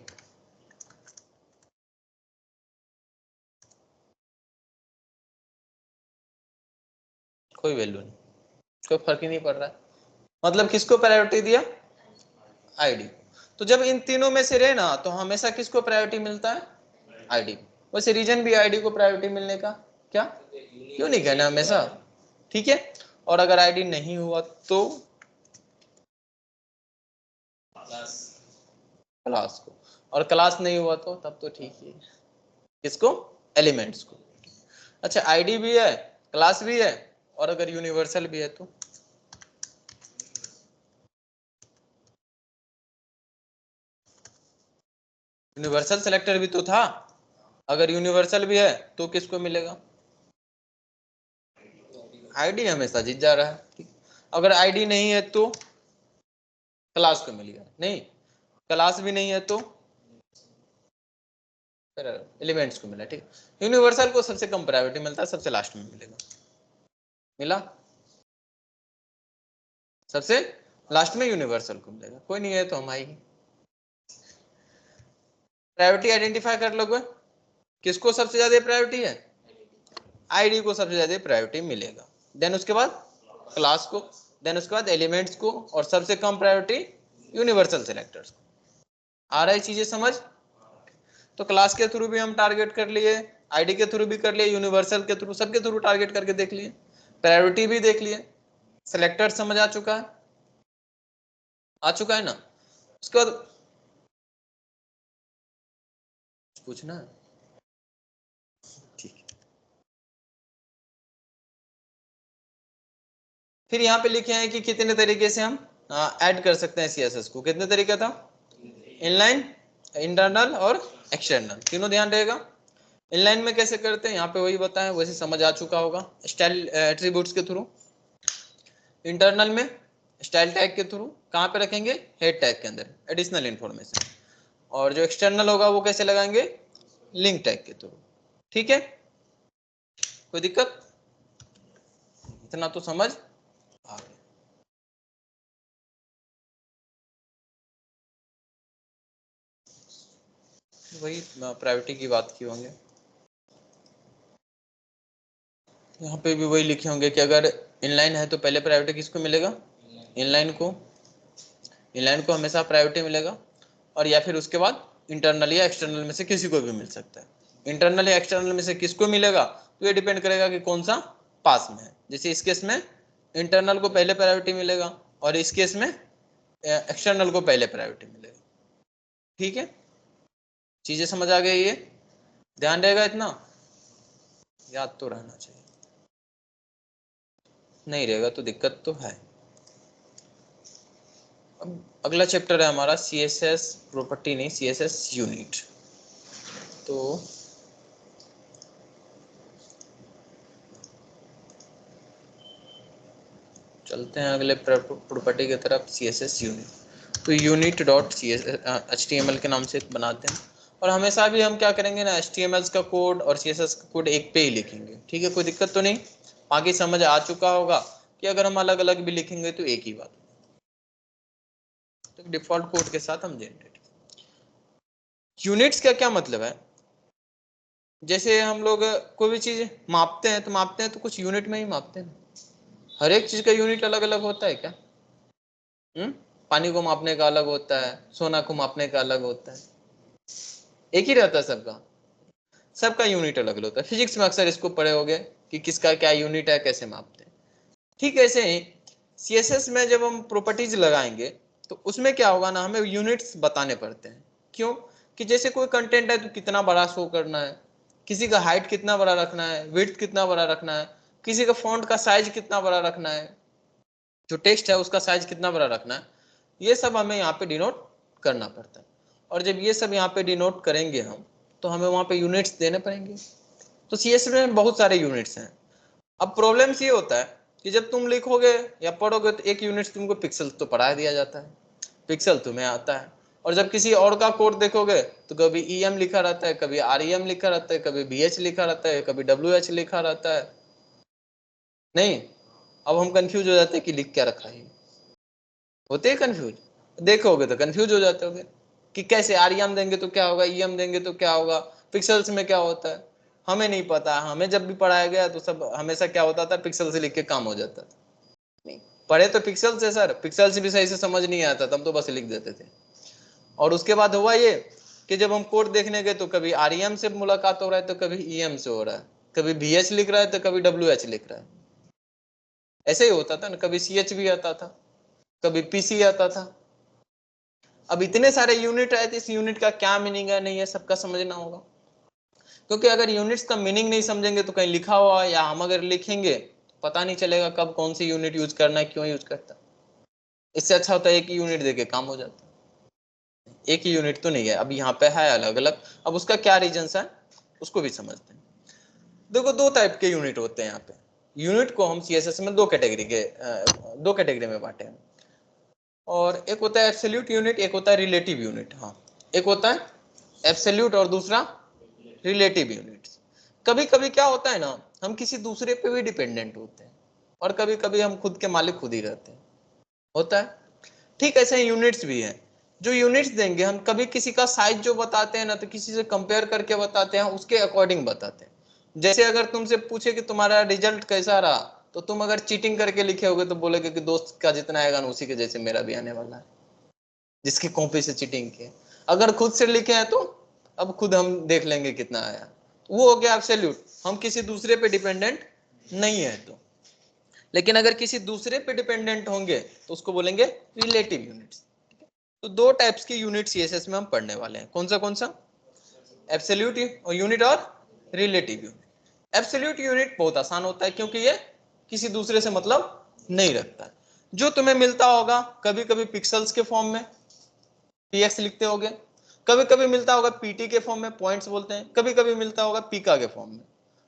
कोई वैल्यू नहीं, कोई फर्क ही नहीं पड़ रहा है, मतलब किसको प्रायोरिटी दिया, आईडी। तो जब इन तीनों में से रहे ना, तो हमेशा किसको प्रायोरिटी मिलता है, आईडी। वैसे रीजन भी आईडी को प्रायोरिटी मिलने का, क्या यूनिक है ना हमेशा, ठीक है। और अगर आईडी नहीं हुआ तो क्लास को, और क्लास नहीं हुआ तो तब तो ठीक ही है, किसको, एलिमेंट्स को। अच्छा, आईडी भी है, क्लास भी है, और अगर यूनिवर्सल भी है तो यूनिवर्सल सेलेक्टर भी तो था, अगर यूनिवर्सल भी है तो किसको मिलेगा, आईडी हमेशा जीत जा रहा है, ठीक। अगर आईडी नहीं है तो क्लास को मिलेगा, नहीं क्लास भी नहीं है तो एलिमेंट्स को मिला, ठीक। यूनिवर्सल को सबसे कम प्रायोरिटी मिलता है, सबसे लास्ट में मिलेगा, मिला, सबसे लास्ट में यूनिवर्सल को मिलेगा। कोई नहीं है तो हम आएगी, प्रायोरिटी आइडेंटिफाई कर लोगे, किसको सबसे ज्यादा प्रायोरिटी है, आईडी को सबसे ज्यादा प्रायोरिटी मिलेगा, देन उसके बाद क्लास को, देन उसके बाद एलिमेंट्स को, और सबसे कम प्रायोरिटी यूनिवर्सल सिलेक्टर्स को। आ रहा है चीजें समझ। तो क्लास के थ्रू भी हम टारगेट कर लिए, आईडी के थ्रू भी कर लिए, यूनिवर्सल के थ्रू, सबके थ्रू टारगेट करके देख लिए, प्रायोरिटी भी देख लिए, सिलेक्टर समझ आ चुका है, आ चुका है ना। उसके बाद पूछना है, ठीक है। फिर यहाँ पे लिखे हैं कि कितने तरीके से हम ऐड कर सकते हैं सीएसएस को। कितने तरीका था? इनलाइन, इंटरनल और एक्सटर्नल, तीनों ध्यान रहेगा। इनलाइन में कैसे करते हैं यहाँ पे वही बताया, वैसे समझ आ चुका होगा, स्टाइल एट्रीब्यूट्स के थ्रू। इंटरनल में स्टाइल टैग के थ्रू, कहाँ पे रखेंगे? हेड टैग के अंदर, एडिशनल इंफॉर्मेशन। और जो एक्सटर्नल होगा वो कैसे लगाएंगे? लिंक टैग के थ्रू। ठीक है, कोई दिक्कत? इतना तो समझ आ गया। वही प्रायोरिटी की बात की होंगे, यहाँ पे भी वही लिखे होंगे कि अगर इनलाइन है तो पहले प्रायोरिटी किसको मिलेगा? इनलाइन को। इनलाइन को हमेशा प्रायोरिटी मिलेगा, और या फिर उसके बाद इंटरनल या एक्सटर्नल में से किसी को भी मिल सकता है। इंटरनल या एक्सटर्नल में से किसको मिलेगा तो ये डिपेंड करेगा कि कौन सा पास में है। जैसे इस केस में इंटरनल को पहले प्रायोरिटी मिलेगा और इस केस में एक्सटर्नल को पहले प्रायोरिटी मिलेगा। ठीक है, चीजें समझ आ गई? ये ध्यान रहेगा, इतना याद तो रहना चाहिए, नहीं रहेगा तो दिक्कत तो है। अब अगला चैप्टर है हमारा CSS प्रॉपर्टी, नहीं CSS यूनिट। तो चलते हैं अगले प्रॉपर्टी की तरफ, CSS यूनिट। तो यूनिट डॉट HTML के नाम से बनाते हैं, और हमेशा भी हम क्या करेंगे ना, HTML का कोड और CSS का कोड एक पे ही लिखेंगे। ठीक है, कोई दिक्कत तो नहीं? बाकी समझ आ चुका होगा कि अगर हम अलग अलग भी लिखेंगे तो एक ही बात, तो डिफॉल्ट कोड के साथ हम जनरेट। यूनिट्स का क्या मतलब है? जैसे हम लोग कोई भी चीज मापते हैं तो कुछ यूनिट में ही मापते हैं। हर एक चीज का यूनिट अलग अलग होता है क्या? पानी को मापने का अलग होता है, सोना को मापने का अलग होता है, एक ही रहता है सबका? सबका यूनिट अलग अलग होता है। फिजिक्स में अक्सर इसको पढ़े होगे कि किसका क्या यूनिट है, कैसे मापते हैं। ठीक है, ऐसे ही CSS में जब हम प्रॉपर्टीज लगाएंगे तो उसमें क्या होगा ना, हमें यूनिट्स बताने पड़ते हैं। क्यों? कि जैसे कोई कंटेंट है तो कितना बड़ा शो करना है, किसी का हाइट कितना बड़ा रखना है, विड्थ कितना बड़ा रखना है, किसी का फॉन्ट का साइज कितना बड़ा रखना है, जो टेक्स्ट है उसका साइज कितना बड़ा रखना है, ये सब हमें यहाँ पे डिनोट करना पड़ता है। और जब ये सब यहाँ पे डिनोट करेंगे हम, तो हमें वहाँ पे यूनिट्स देने पड़ेंगे। तो CSS में बहुत सारे यूनिट्स हैं। अब प्रॉब्लम ये होता है कि जब तुम लिखोगे या पढ़ोगे तो एक यूनिट तुमको पिक्सल तो पढ़ा दिया जाता है, पिक्सल तुम्हें आता है। और जब किसी और का कोड देखोगे तो कभी EM लिखा रहता है, कभी REM लिखा रहता है, कभी BH लिखा रहता है, कभी WH लिखा रहता है। नहीं, अब हम कंफ्यूज हो जाते हैं कि लिख क्या रखा है, होते हैं कंफ्यूज। देखोगे तो कंफ्यूज हो जाते होगे कि कैसे REM देंगे तो क्या होगा, EM देंगे तो क्या होगा, पिक्सल्स में क्या होता है। हमें नहीं पता, हमें जब भी पढ़ाया गया तो सब हमेशा क्या होता था, पिक्सल से लिख के काम हो जाता था। नहीं पढ़े तो पिक्सल से सर, पिक्सल से भी सही से समझ नहीं आता, तब तो बस लिख देते थे। और उसके बाद हुआ ये कि जब हम कोड देखने गए तो कभी REM से मुलाकात हो रहा है तो कभी EM से हो रहा है, कभी BH लिख रहा है तो कभी WH लिख रहा है। ऐसे ही होता था ना, कभी CH भी आता था, कभी PC आता था। अब इतने सारे यूनिट आए थे, इस यूनिट का क्या मीनिंग है नहीं है सबका समझना होगा। क्योंकि अगर यूनिट्स का मीनिंग नहीं समझेंगे तो कहीं लिखा हुआ या हम अगर लिखेंगे पता नहीं चलेगा कब कौन सी यूनिट यूज करना है, क्यों यूज करता है। इससे अच्छा होता है एक ही यूनिट देके काम हो जाता है। एक ही यूनिट तो नहीं है, अब यहाँ पे है अलग अलग, अब उसका क्या रीजन है उसको भी समझते हैं। देखो दो टाइप के यूनिट होते हैं यहाँ पे। यूनिट को हम CSS में दो कैटेगरी में बांटे हैं, और एक होता है एब्सोल्यूट यूनिट, एक होता है रिलेटिव यूनिट। हाँ, एक होता है एब्सोल्यूट और दूसरा रिलेटिव यूनिट्स। कभी कभी क्या होता है ना, हम किसी दूसरे पे भी डिपेंडेंट होते हैं, और कभी कभी हम खुद के मालिक खुद ही रहते हैं, होता है। ठीक ऐसे यूनिट्स भी हैं। जो यूनिट्स देंगे हम, कभी किसी का साइज जो बताते हैं ना तो किसी से कंपेयर करके बताते हैं, उसके अकॉर्डिंग बताते हैं। जैसे अगर तुमसे पूछे कि तुम्हारा रिजल्ट कैसा रहा, तो तुम अगर चीटिंग करके लिखे होगे तो बोलोगे कि दोस्त का जितना आएगा ना उसी के जैसे मेरा भी आने वाला है, जिसकी कॉपी से चीटिंग की। अगर खुद से लिखे हैं तो अब खुद हम देख लेंगे कितना आया, वो हो गया एब्सोल्यूट, हम किसी दूसरे पे डिपेंडेंट नहीं है तो। लेकिन अगर किसी दूसरे पे डिपेंडेंट होंगे तो उसको बोलेंगे रिलेटिव यूनिट्स। तो दो टाइप्स की यूनिट CSS में हम पढ़ने वाले हैं, कौन सा? एब्सोल्यूट यूनिट और रिलेटिव यूनिट। एब्सोल्यूट यूनिट बहुत आसान होता है क्योंकि ये किसी दूसरे से मतलब नहीं रखता है। जो तुम्हें मिलता होगा कभी कभी पिक्सल्स के फॉर्म में px लिखते होगे, कभी कभी मिलता होगा pt के फॉर्म में, पॉइंट्स बोलते हैं, कभी कभी मिलता होगा पिका के फॉर्म में।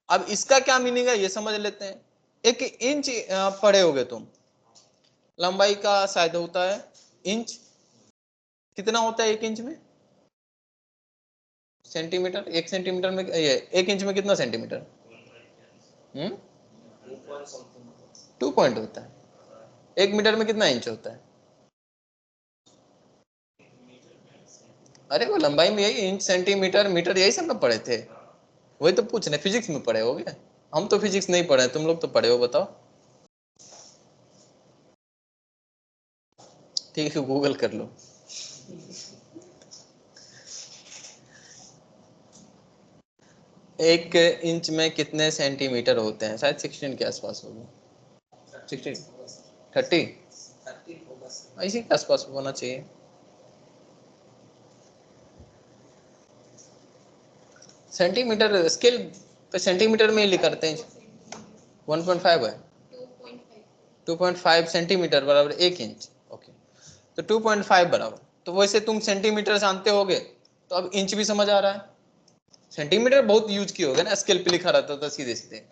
अब इसका क्या मीनिंग है ये समझ लेते हैं। एक इंच पढ़े होगे तुम, लंबाई का शायद होता है इंच, कितना होता है एक इंच में? सेंटीमीटर। एक सेंटीमीटर में ये एक इंच में कितना सेंटीमीटर? 2 पॉइंट होता है। एक मीटर में कितना इंच होता है? अरे वो लंबाई में यही इंच सेंटीमीटर मीटर यही सब ना पढ़े थे, वही तो पूछ रहे, फिजिक्स में पढ़े होगे। हम तो फिजिक्स नहीं पढ़े, तुम लोग तो पढ़े हो, बताओ। ठीक है गूगल कर लो। एक इंच में कितने सेंटीमीटर होते हैं? शायद 16 के आसपास होगा। 16 30 इसी के आसपास होना चाहिए। सेंटीमीटर स्केल पे सेंटीमीटर में ही लिख करते हैं। 1.5 है, 2.5 सेंटीमीटर बराबर 1 इंच। ओके, तो 2.5 बराबर, तो वैसे तुम सेंटीमीटर जानते होगे तो अब इंच भी समझ आ रहा है। सेंटीमीटर बहुत यूज किए होगे ना, स्केल पे लिखा रहता था सीधे सीधे।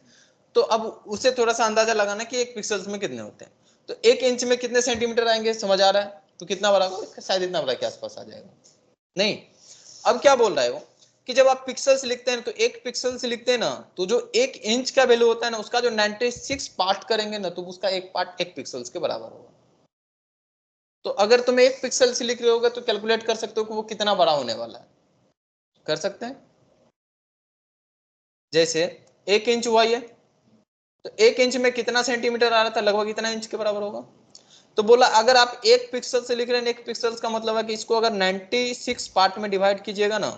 तो अब उससे थोड़ा सा अंदाजा लगाना कि एक पिक्सल्स में कितने होते हैं। तो एक इंच में कितने सेंटीमीटर आएंगे समझ आ रहा है, तो कितना बड़ा होगा? शायद इतना बड़ा के आसपास आ जाएगा। नहीं, अब क्या बोल रहा है वो कि जब आप पिक्सल्स लिखते हैं तो एक पिक्सल्स लिखते हैं ना, तो जो एक इंच का वैल्यू होता है ना, उसका जो 96 पार्ट करेंगे ना, तो उसका एक पार्ट एक पिक्सल्स के बराबर होगा। तो अगर तुम एक पिक्सल से लिख रहे होगे तो कैलकुलेट कर सकते हो कि वो कितना बड़ा होने वाला है। कर सकते हैं। जैसे 1 इंच हुआ ये, तो 1 इंच में कितना सेंटीमीटर आ रहा था? लगभग इतना इंच के बराबर होगा। तो बोला अगर आप एक पिक्सल से लिख रहे हैं, एक पिक्सल का मतलब है कि इसको अगर 96 पार्ट में डिवाइड कीजिएगा ना,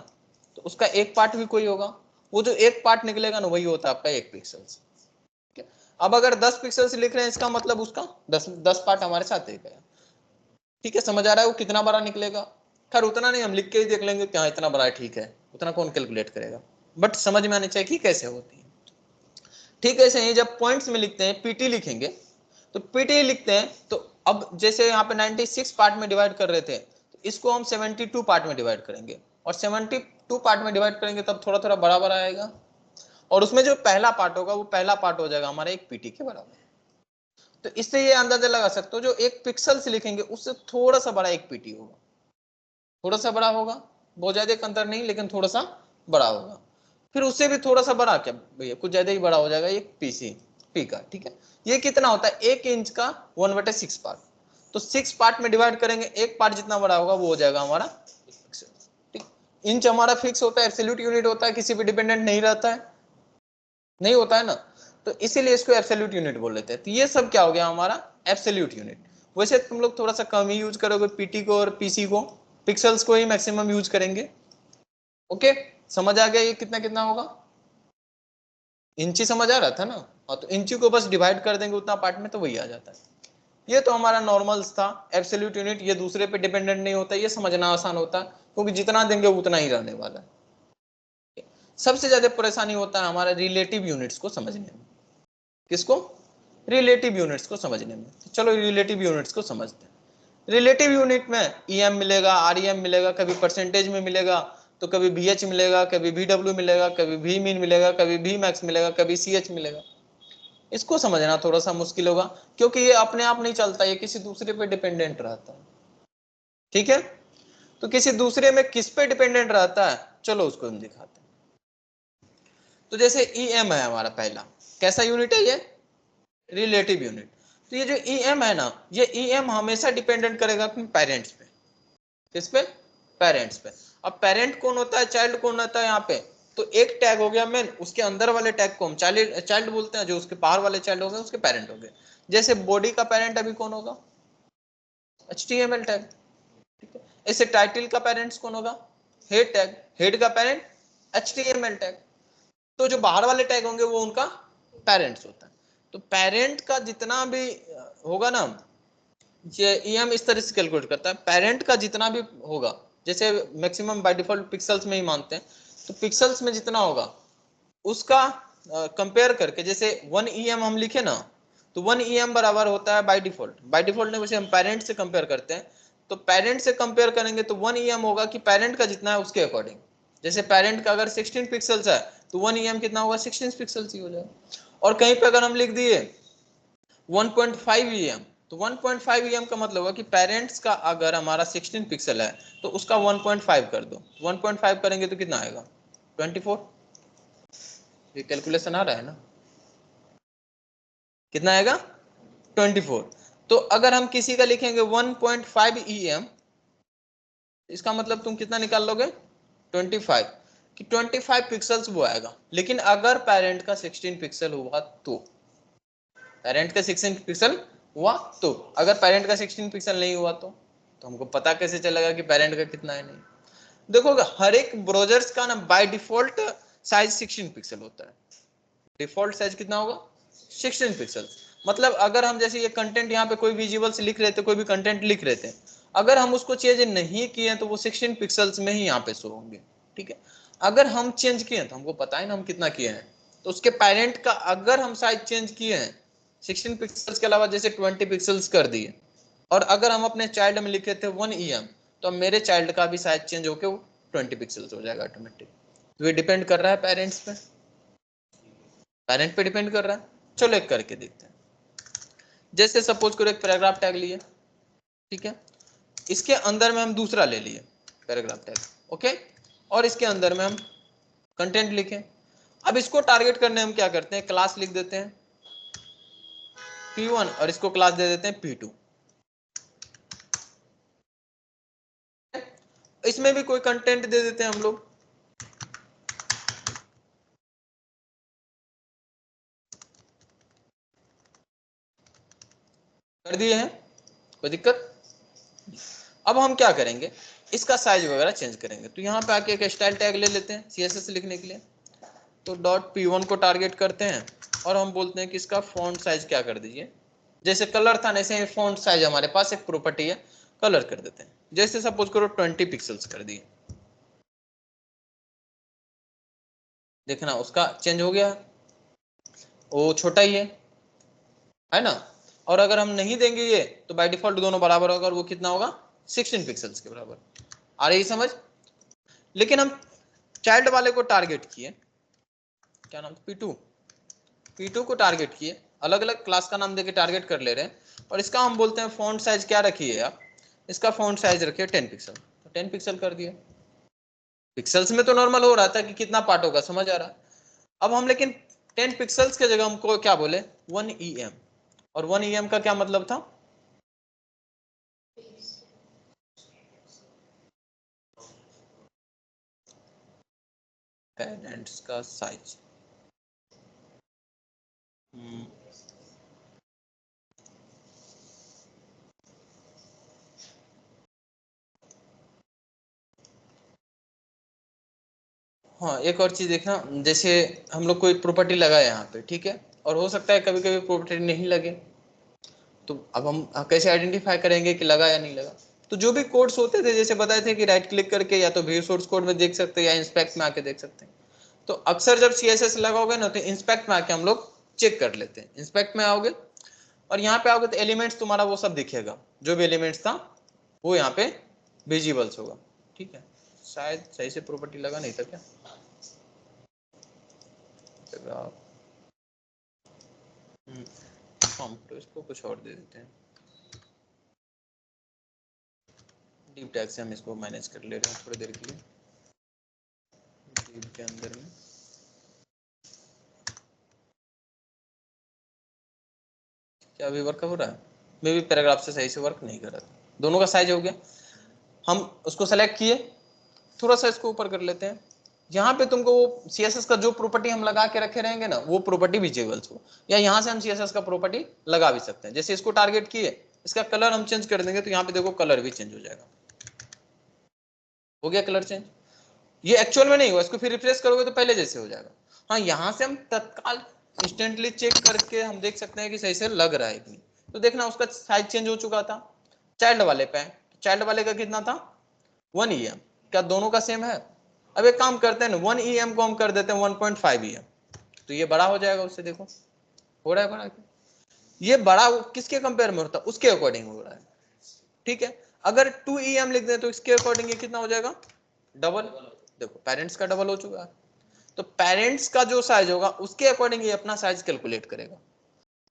तो उसका एक पार्ट भी कोई होगा, वो जो एक पार्ट निकलेगा ना वही होता है आपका एक पिक्सल। अब अगर 10 पिक्सल से लिख रहे हैं, इसका मतलब उसका 10 पार्ट हमारे साथ एक है। ठीक है, समझ आ रहा है वो कितना बड़ा निकलेगा? खैर उतना नहीं, हम लिख के ही देख लेंगे क्या इतना बड़ा है, ठीक है, उतना कौन कैलकुलेट करेगा, बट समझ में आने चाहिए कि कैसे होती है। ठीक है, ऐसे ही जब पॉइंट्स में लिखते हैं, पीटी लिखेंगे, तो पीटी लिखते हैं, तो अब जैसे यहाँ पे 96 पार्ट में डिवाइड कर रहे थे, तो इसको हम 72 पार्ट में डिवाइड करेंगे, और 72 पार्ट में डिवाइड करेंगे तब थोड़ा थोड़ा बड़ा बड़ा आएगा, और उसमें जो पहला पार्ट होगा वो पहला पार्ट हो जाएगा हमारा एक पीटी के बराबर। तो इससे ये अंदाजा लगा सकते हो जो एक पिक्सल से लिखेंगे उससे थोड़ा सा बड़ा एक पीटी होगा, थोड़ा सा बड़ा होगा, बहुत ज्यादा एक अंतर नहीं, लेकिन थोड़ा सा बड़ा होगा। फिर उससे भी थोड़ा सा बड़ा, क्या भैया कुछ ज्यादा ही बड़ा हो जाएगा एक पीसी पी का। ठीक है, ये कितना होता है? 1 इंच का 1/6 पार्ट, तो 6 पार्ट में डिवाइड करेंगे, एक पार्ट जितना बड़ा होगा वो हो जाएगा हमारा पिक्सल। ठीक, इंच हमारा फिक्स होता है, एब्सोल्यूट यूनिट होता है, किसी भी डिपेंडेंट नहीं रहता है, नहीं होता है ना, तो इसीलिए इसको एब्सोल्यूट यूनिट बोल लेते हैं। तो ये सब क्या हो गया हमारा एब्सोल्यूट यूनिट। वैसे तुम लोग थोड़ा सा कम ही यूज करोगे पीटी को और पीसी को, पिक्सल्स को ही मैक्सिमम यूज करेंगे। ओके, समझ आ गया ये कितना कितना होगा? इंची समझ आ रहा था ना? हाँ, तो इंची को बस डिवाइड कर देंगे उतना पार्ट में तो वही आ जाता है। ये तो हमारा नॉर्मल्स था, एब्सोल्यूट यूनिट, ये दूसरे पे डिपेंडेंट नहीं होता, ये समझना आसान होता है क्योंकि जितना देंगे उतना ही रहने वाला है। सबसे ज्यादा परेशानी होता है हमारा रिलेटिव यूनिट्स को समझने में। किसको? रिलेटिव यूनिट्स को समझने में। तो चलो रिलेटिव यूनिट्स को समझते हैं। रिलेटिव यूनिट में ईएम मिलेगा, आरईएम मिलेगा, कभी परसेंटेज में मिलेगा, तो कभी बीएच मिलेगा, कभी बीडब्ल्यू मिलेगा, कभी भी मीन मिलेगा, कभी भी मैक्स मिलेगा, कभी सीएच मिलेगा। इसको समझना थोड़ा सा मुश्किल होगा क्योंकि ये अपने आप नहीं चलता, ये किसी दूसरे पे डिपेंडेंट रहता है। ठीक है, तो किसी दूसरे में किस पे डिपेंडेंट रहता है, चलो उसको हम दिखाते हैं। तो जैसे ईएम है हमारा पहला, कैसा यूनिट है ये? Relative unit. तो ये जो ईएम है ना, ये ईएम हमेशा डिपेंडेंट करेगा अपने पेरेंट्स पे। किस पे? पेरेंट्स पे। अब पेरेंट कौन होता है, चाइल्ड कौन होता है यहाँ पे? तो एक टैग हो गया मेन, उसके अंदर वाले टैग को हम चाइल्ड बोलते हैं, जो उसके बाहर वाले चाइल्ड हो गए उसके पेरेंट हो गए। जैसे बॉडी का पेरेंट अभी कौन होगा? HTML tag. ठीक है, ऐसे टाइटल का पेरेंट्स कौन होगा? Head tag. हेड का पेरेंट HTML टैग। तो जो बाहर वाले टैग होंगे वो उनका पेरेंट्स होता है। तो पेरेंट का जितना भी होगा ना, ये हम इस तरह से कैलकुलेट करता है, पेरेंट का जितना भी होगा, जैसे मैक्सिमम बाय डिफॉल्ट पिक्सल्स में ही मानते हैं, तो पिक्सल्स में जितना होगा उसका कंपेयर करके, जैसे 1 EM हम लिखे ना, तो 1 EM बराबर होता है बाय डिफॉल्ट, ने वैसे हम पेरेंट से कंपेयर करते हैं, तो पेरेंट से कंपेयर करेंगे तो 1 EM होगा कि पेरेंट का जितना है उसके अकॉर्डिंग। जैसे पेरेंट का अगर 16 पिक्सल्स है तो 1 EM कितना होगा, 16 पिक्सल्स ही हो जाएगा। और कहीं पे अगर हम लिख दिए 1.5 EM, तो 1.5 EM का मतलब होगा कि पेरेंट्स का अगर हमारा 16 पिक्सल है तो उसका 1.5 कर दो, 1.5 करेंगे तो कितना आएगा, 24। ये कैलकुलेशन आ रहा है ना, कितना आएगा, 24। तो अगर हम किसी का लिखेंगे 1.5 EM, इसका मतलब तुम कितना निकाल लोगे, 25, कि 25 पिक्सल्स वो आएगा। लेकिन अगर पेरेंट का 16 पिक्सल हुआ तो, पेरेंट का 16 पिक्सल हुआ तो, अगर पेरेंट का 16 पिक्सल नहीं हुआ तो हमको पता कैसे चलेगा कि पेरेंट का कितना है। नहीं, देखो हर एक ब्राउजर्स का ना बाय डिफॉल्ट साइज 16 पिक्सल होता है। डिफॉल्ट साइज कितना होगा, 16 पिक्सल। मतलब अगर हम जैसे ये कंटेंट यहाँ पे कोई विजुअल्स लिख रहे थे, कोई भी कंटेंट लिख रहे थे, अगर हम उसको चेंज नहीं किए तो वो 16 पिक्सल्स में ही यहाँ पे शो होंगे, ठीक है। अगर हम चेंज किए तो हमको पता है ना हम कितना किए हैं, तो उसके पेरेंट का अगर हम साइज चेंज किए हैं 16 पिक्सल्स के अलावा जैसे 20 पिक्सल्स कर दिए, और अगर हम अपने चाइल्ड में लिखे थे 1 EM, तो मेरे चाइल्ड का भी साइज चेंज होकर वो 20 पिक्सल्स हो जाएगा ऑटोमेटिक। तो ये डिपेंड कर रहा है पेरेंट्स पे, पेरेंट पे डिपेंड कर रहा है। चलो एक करके देखते हैं। जैसे सपोज करो एक पैराग्राफ टैग लिए, ठीक है, इसके अंदर में हम दूसरा ले लिए पैराग्राफ टैग, ओके, और इसके अंदर में हम कंटेंट लिखें। अब इसको टारगेट करने हम क्या करते हैं, क्लास लिख देते हैं P1 और इसको क्लास दे देते हैं P2। इसमें भी कोई कंटेंट दे देते हैं हम लोग, कर दिए हैं, कोई दिक्कत। अब हम क्या करेंगे, इसका साइज वगैरह चेंज करेंगे। तो यहाँ पे आके एक स्टाइल टैग ले लेते हैं CSS लिखने के लिए। तो .P1 को टारगेट करते हैं और हम बोलते हैं कि इसका फॉन्ट साइज क्या कर दीजिए, जैसे कलर था वैसे ही फॉन्ट साइज हमारे पास एक प्रॉपर्टी है, कलर कर देते हैं। जैसे सपोज करो 20 पिक्सल्स कर दिए, देखना उसका चेंज हो गया, वो छोटा ही है ना। और अगर हम नहीं देंगे ये तो बाय डिफॉल्ट दोनों बराबर होगा, और वो कितना होगा, 16 पिक्सल्स के बराबर। आ रही समझ। लेकिन हम चाइल्ड वाले को टारगेट किए, क्या नाम था, P2 को टारगेट किए, अलग अलग क्लास का नाम देके टारगेट कर ले रहे हैं। और इसका हम बोलते हैं फॉन्ट साइज क्या रखिए आप, इसका फॉन्ट साइज रखिए 10 पिक्सल, तो 10 पिक्सल कर दिया। पिक्सल्स में तो नॉर्मल हो रहा था कि कितना पार्ट होगा, समझ आ रहा है। अब हम लेकिन 10 पिक्सल्स के जगह हमको क्या बोले, 1 EM, और 1 EM का क्या मतलब था, पेरेंट्स का साइज। हाँ एक और चीज देखना, जैसे हम लोग कोई प्रॉपर्टी लगाए यहाँ पे, ठीक है, और हो सकता है कभी कभी प्रॉपर्टी नहीं लगे, तो अब हम कैसे आइडेंटिफाई करेंगे कि लगा या नहीं लगा। तो जो भी कोड्स होते थे, जैसे बताए थे कि राइट क्लिक करके या तो व्यू सोर्स कोड में देख सकते हैं या इंस्पेक्ट में आके देख सकते हैं। तो अक्सर जब CSS लगाओगे ना तो इंस्पेक्ट में आके हम लोग चेक कर लेते हैं। इंस्पेक्ट में आओगे और यहाँ पे आओगे तो एलिमेंट्स तुम्हारा वो सब दिखेगा, जो भी एलिमेंट्स था वो यहाँ पे विजिबल्स होगा, ठीक है। शायद सही से प्रॉपर्टी लगा नहीं था क्या, तो इसको कुछ और दे देते हैं, डीप टैग से हम इसको मैनेज कर ले रहे हैं थोड़ी देर के लिए। डीप के अंदर में क्या अभी वर्क हो रहा है, मे भी पैराग्राफ से सही से वर्क नहीं कर रहा था। दोनों का साइज हो गया, हम उसको सेलेक्ट किए, थोड़ा सा इसको ऊपर कर लेते हैं। यहाँ पे तुमको वो CSS का जो प्रॉपर्टी हम लगा के रखे रहेंगे ना, वो प्रॉपर्टी विजिबल्स हो, या यहाँ से हम CSS का प्रॉपर्टी लगा भी सकते हैं। जैसे इसको टारगेट किए, इसका कलर हम चेंज कर देंगे, तो यहाँ पे देखो कलर भी चेंज हो जाएगा, हो गया कलर चेंज। ये एक्चुअल में नहीं हुआ, इसको फिर रिफ्रेश करोगे तो पहले जैसे हो जाएगा। हाँ यहाँ से हम तत्काल इंस्टेंटली चेक करके हम देख सकते हैं कि सही से लग रहा है कि नहीं। तो देखना उसका साइज चेंज हो चुका था। चाइल्ड वाले पे, चाइल्ड वाले का कितना था, 1 EM। क्या दोनों का सेम है, अब एक काम करते हैं ना, 1 EM को हम कर देते हैं 1.5 EM, तो ये बड़ा हो जाएगा उससे, देखो हो रहा है बड़ा। ये बड़ा किसके कंपेयर में होता है, उसके अकॉर्डिंग हो रहा है, ठीक है। अगर 2em लिख दें तो इसके अकॉर्डिंग ये कितना हो जाएगा, डबल। देखो पेरेंट्स का डबल हो चुका है, तो पेरेंट्स का जो साइज होगा उसके अकॉर्डिंग ये अपना साइज कैलकुलेट करेगा।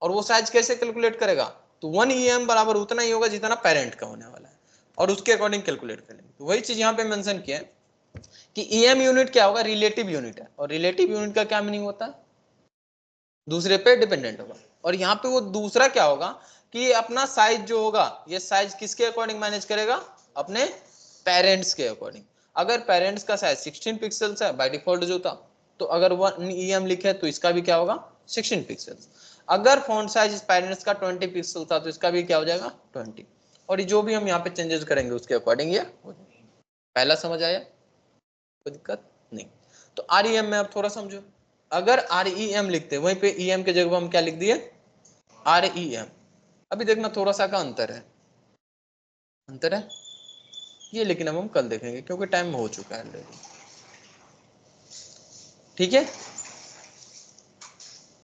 और वो साइज कैसे कैलकुलेट करेगा, तो 1em बराबर उतना ही होगा जितना पेरेंट का होने वाला है, और उसके अकॉर्डिंग कैलकुलेट करेंगे। तो वही चीज यहाँ पे मेंशन किया है कि em यूनिट क्या होगा, रिलेटिव यूनिट है, और रिलेटिव यूनिट का क्या मीनिंग होता है, दूसरे पे डिपेंडेंट होगा। और यहाँ पे वो दूसरा क्या होगा कि अपना साइज जो होगा ये साइज किसके अकॉर्डिंग मैनेज करेगा, अपने पेरेंट्स के अकॉर्डिंग। अगर पेरेंट्स का साइज 16 पिक्सल्स है बाय डिफॉल्ट जो था, तो अगर 1em लिखे तो इसका भी क्या होगा 16 पिक्सल्स। अगर फॉन्ट साइज पेरेंट्स का 20 पिक्सल था तो इसका भी क्या हो जाएगा 20। और ये जो भी हम यहाँ पे चेंजेस करेंगे उसके अकॉर्डिंग ये हो जाएगा। पहला समझ आया, कोई दिक्कत नहीं। तो REM में अब थोड़ा समझो, अगर REM लिखते वहीं पे EM के जगह हम क्या लिख दिए REM। अभी देखना थोड़ा सा का अंतर है, अंतर है ये, लेकिन अब हम कल देखेंगे क्योंकि टाइम हो चुका है ऑलरेडी, ठीक है।